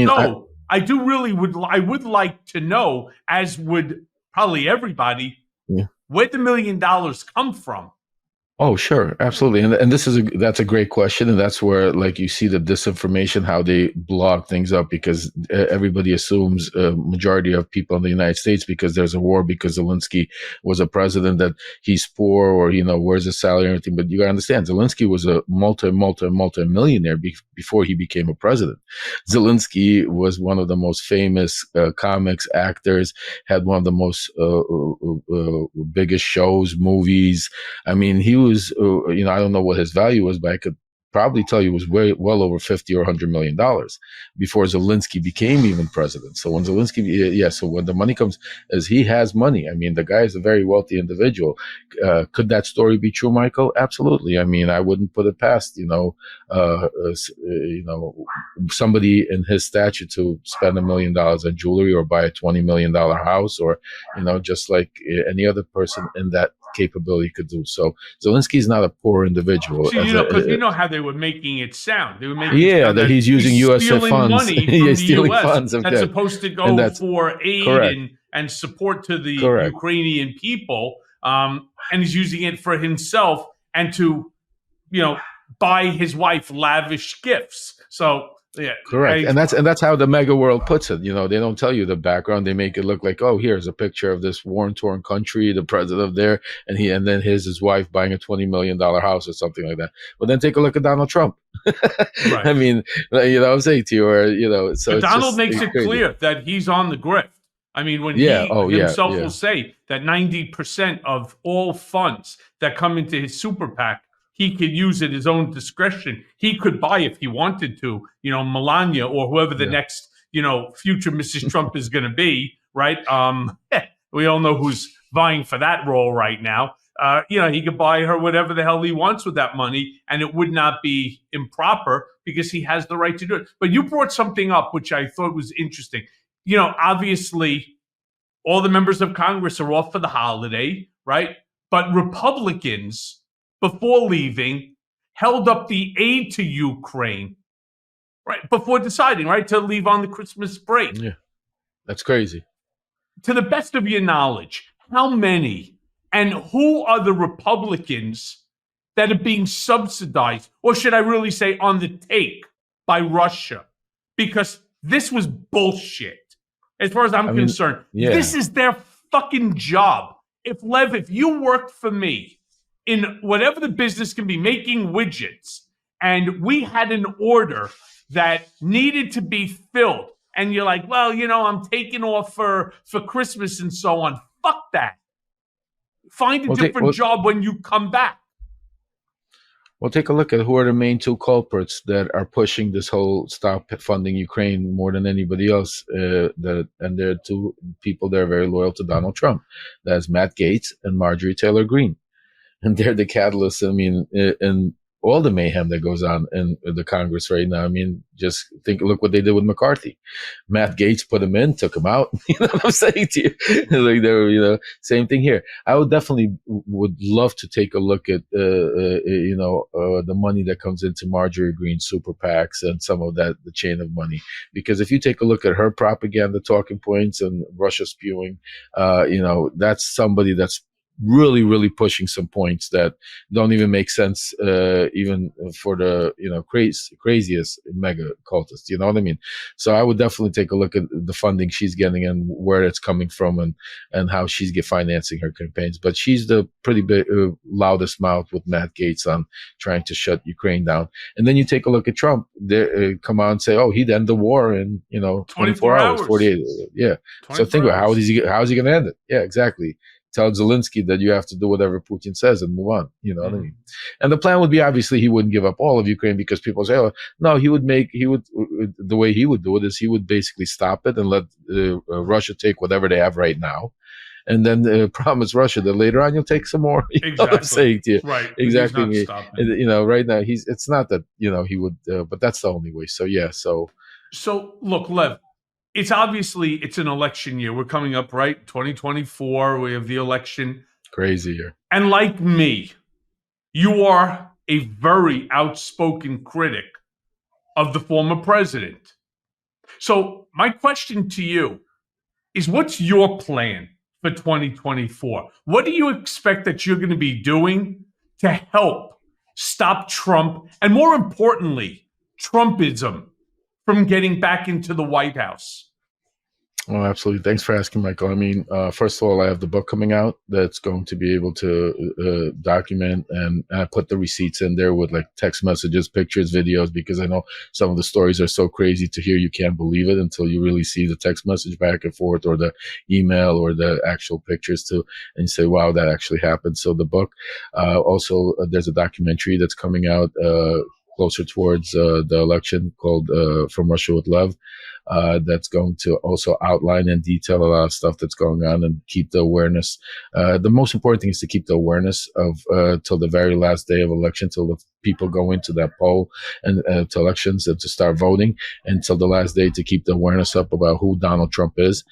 would like to know, as would probably everybody, where'd the $1 million come from? Oh, sure. Absolutely. And that's a great question. And that's where, like, you see the disinformation, how they blog things up, because everybody assumes, majority of people in the United States, because there's a war, because Zelensky was a president, that he's poor, or, where's his salary and everything. But you gotta understand, Zelensky was a multi-millionaire before he became a president. Zelensky was one of the most famous comics actors, had one of the most biggest shows, movies. I mean, he was, I don't know what his value was, but I could probably tell you it was well over $50 or $100 million before Zelensky became even president. So when so when the money comes, as he has money, I mean, the guy is a very wealthy individual. Could that story be true, Michael? Absolutely. I mean, I wouldn't put it past, somebody in his stature to spend $1 million on jewelry, or buy a $20 million house, or, just like any other person in that capability could do. So Zelensky is not a poor individual. So, because how they were making it sound. They were making it sound that he's using U.S. funds. Money from the stealing U.S. funds that's supposed to go for aid and support to the Ukrainian people, and he's using it for himself and to, buy his wife lavish gifts. So. Yeah, correct. And that's how the mega world puts it. They don't tell you the background. They make it look like, oh, here's a picture of this war-torn country, the president of there, and then his wife buying a $20 million house or something like that. But then take a look at Donald Trump. Right. I mean, I'm saying to you, so but Donald makes it clear that he's on the grift. I mean, when Yeah. he Oh, yeah. himself will Yeah. say that 90% of all funds that come into his super PAC, he could use at his own discretion. He could buy if he wanted to, Melania or whoever the Yeah. next, future Mrs. Trump is going to be, right? We all know who's vying for that role right now. He could buy her whatever the hell he wants with that money, and it would not be improper because he has the right to do it. But you brought something up which I thought was interesting. Obviously, all the members of Congress are off for the holiday, right? But Republicans, before leaving, held up the aid to Ukraine, right? Before deciding, right, to leave on the Christmas break. Yeah. That's crazy. To the best of your knowledge, how many and who are the Republicans that are being subsidized, or should I really say on the take, by Russia? Because this was bullshit. As far as I'm concerned, yeah. This is their fucking job. If you worked for me in whatever the business can be, making widgets, and we had an order that needed to be filled, and you're like, well, I'm taking off for Christmas and so on. Fuck that. Find a different job when you come back. Well, take a look at who are the main two culprits that are pushing this whole stop funding Ukraine more than anybody else. And there are two people that are very loyal to Donald Trump. That's Matt Gaetz and Marjorie Taylor Greene. And they're the catalysts. I mean, in all the mayhem that goes on in the Congress right now. I mean, just look what they did with McCarthy. Matt Gaetz put him in, took him out. You know what I'm saying to you? Like they were, same thing here. I would love to take a look at, the money that comes into Marjorie Greene's super PACs and some of that, the chain of money. Because if you take a look at her propaganda talking points and Russia spewing, that's somebody that's really, really pushing some points that don't even make sense, even for the craziest mega cultists. You know what I mean? So I would definitely take a look at the funding she's getting and where it's coming from and how she's financing her campaigns. But she's the pretty big, loudest mouth with Matt Gaetz on trying to shut Ukraine down. And then you take a look at Trump. They come out and say, "Oh, he'd end the war in 24 hours, 48." Yeah. So think about how is he going to end it? Yeah, exactly. Tell Zelensky that you have to do whatever Putin says and move on. You know what I mean? And the plan would be, obviously, he wouldn't give up all of Ukraine because people say, oh, no, the way he would do it is he would basically stop it and let Russia take whatever they have right now. And then promise Russia that later on you'll take some more. You know what I'm saying to you? Right. Exactly. Right now, it's not that, he would, but that's the only way. So, yeah. So look, Lev, it's an election year. We're coming up, right? 2024. We have the election. Crazy year. And like me, you are a very outspoken critic of the former president. So my question to you is, what's your plan for 2024? What do you expect that you're going to be doing to help stop Trump and, more importantly, Trumpism from getting back into the White House? Oh, absolutely. Thanks for asking, Michael. I mean, first of all, I have the book coming out that's going to be able to document, and I put the receipts in there with like text messages, pictures, videos, because I know some of the stories are so crazy to hear you can't believe it until you really see the text message back and forth or the email or the actual pictures too, and you say, wow, that actually happened. So the book, also there's a documentary that's coming out closer towards the election called From Russia with Lev. That's going to also outline and detail a lot of stuff that's going on and keep the awareness. The most important thing is to keep the awareness of till the very last day of election, till the people go into that poll and to elections and to start voting, until the last day to keep the awareness up about who Donald Trump is.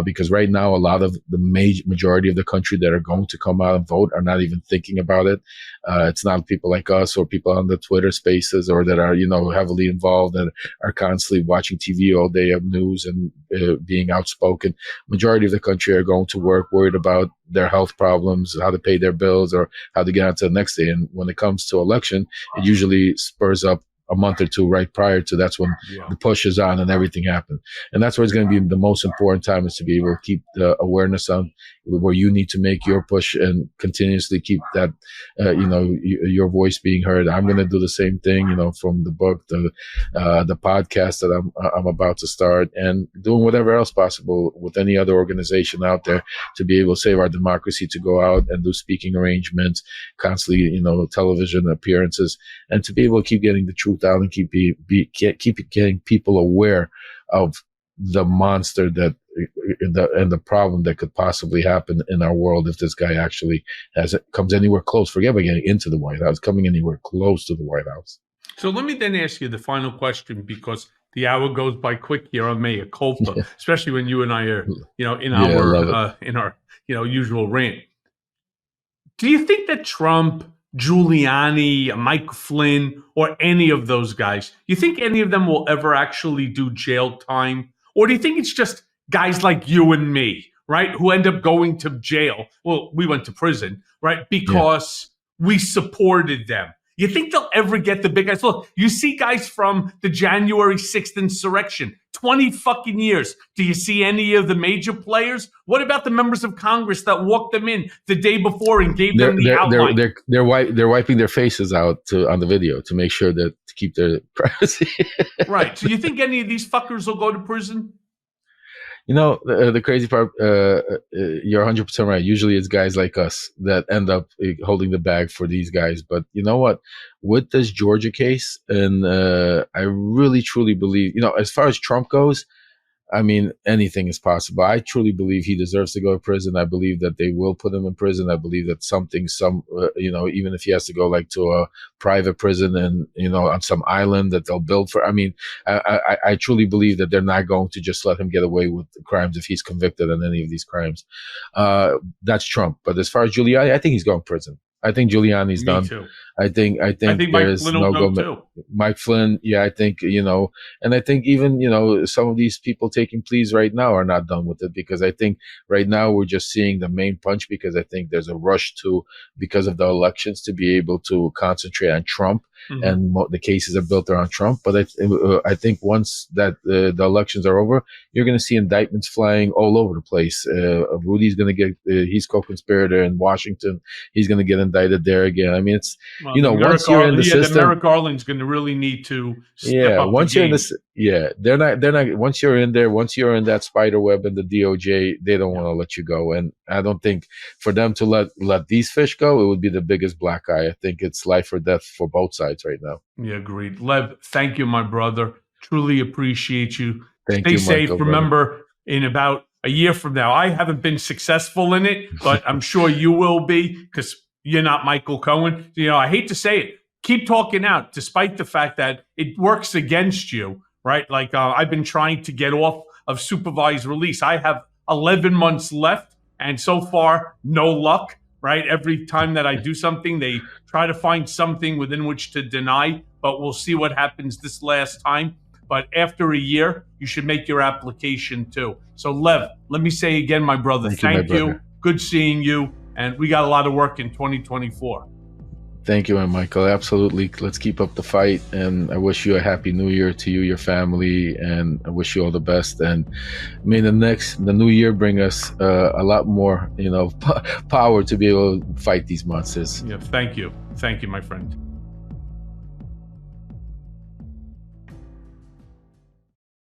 Because right now, a lot of the majority of the country that are going to come out and vote are not even thinking about it. It's not people like us or people on the Twitter spaces or that are, heavily involved and are constantly watching TV all day of news and being outspoken. Majority of the country are going to work worried about their health problems, how to pay their bills or how to get on to the next day. And when it comes to election, it usually spurs up a month or two right prior to. That's when the push is on and everything happened. And that's where it's going to be the most important time, is to be able to keep the awareness on where you need to make your push and continuously keep that, your voice being heard. I'm going to do the same thing, from the book, the podcast that I'm about to start, and doing whatever else possible with any other organization out there to be able to save our democracy, to go out and do speaking arrangements, constantly, television appearances, and to be able to keep getting the truth out and keep getting people aware of the monster that and the problem that could possibly happen in our world if this guy actually comes anywhere close. Forget about getting into the White House, coming anywhere close to the White House. So let me then ask you the final question, because the hour goes by quick here on Mea Culpa, especially when you and I are, in our usual rant. Do you think that Trump, Giuliani, Mike Flynn, or any of those guys, you think any of them will ever actually do jail time? Or do you think it's just guys like you and me, right, who end up going to jail? Well, we went to prison, right, because we supported them. You think they'll ever get the big guys? Look, you see guys from the January 6th insurrection, 20 fucking years. Do you see any of the major players? What about the members of Congress that walked them in the day before and gave them the outline? They're wiping their faces out on the video to make sure that to keep their privacy. Right. So you think any of these fuckers will go to prison? The crazy part, you're 100% right. Usually it's guys like us that end up holding the bag for these guys. But you know what? With this Georgia case, and I really, truly believe, as far as Trump goes, I mean, anything is possible. I truly believe he deserves to go to prison. I believe that they will put him in prison. I believe that even if he has to go like to a private prison and, on some island that they'll build for. I mean, I truly believe that they're not going to just let him get away with the crimes if he's convicted on any of these crimes. That's Trump. But as far as Giuliani, I think he's going to prison. I think Giuliani's done. Too. I think there's no go. Mike Flynn, I think, and I think even, some of these people taking pleas right now are not done with it, because I think right now we're just seeing the main punch, because I think there's a rush because of the elections, to be able to concentrate on Trump. Mm-hmm. And the cases are built around Trump. But I think once that the elections are over, you're going to see indictments flying all over the place. Rudy's going to get, he's co-conspirator in Washington. He's going to get indicted there again. I mean, it's, once you're in the system, Merrick Garland's going to really need to step up once the you're game. They're not, once you're in there, once you're in that spider web and the DOJ, they don't want to let you go. And I don't think for them to let these fish go, it would be the biggest black eye. I think it's life or death for both sides right now. Yeah, agreed. Lev, thank you, my brother. Truly appreciate you. Thank Stay you, safe. Michael, Remember, in about a year from now, I haven't been successful in it, but I'm sure you will be, because you're not Michael Cohen. I hate to say it. Keep talking out, despite the fact that it works against you, right? Like I've been trying to get off of supervised release. I have 11 months left, and so far, no luck, right? Every time that I do something, they try to find something within which to deny, but we'll see what happens this last time. But after a year, you should make your application too. So Lev, let me say again, my brother, thank you. Good seeing you. And we got a lot of work in 2024. Thank you, Michael. Absolutely. Let's keep up the fight. And I wish you a happy new year to you, your family, and I wish you all the best. And may the new year bring us a lot more, power to be able to fight these monsters. Yeah, thank you. Thank you, my friend.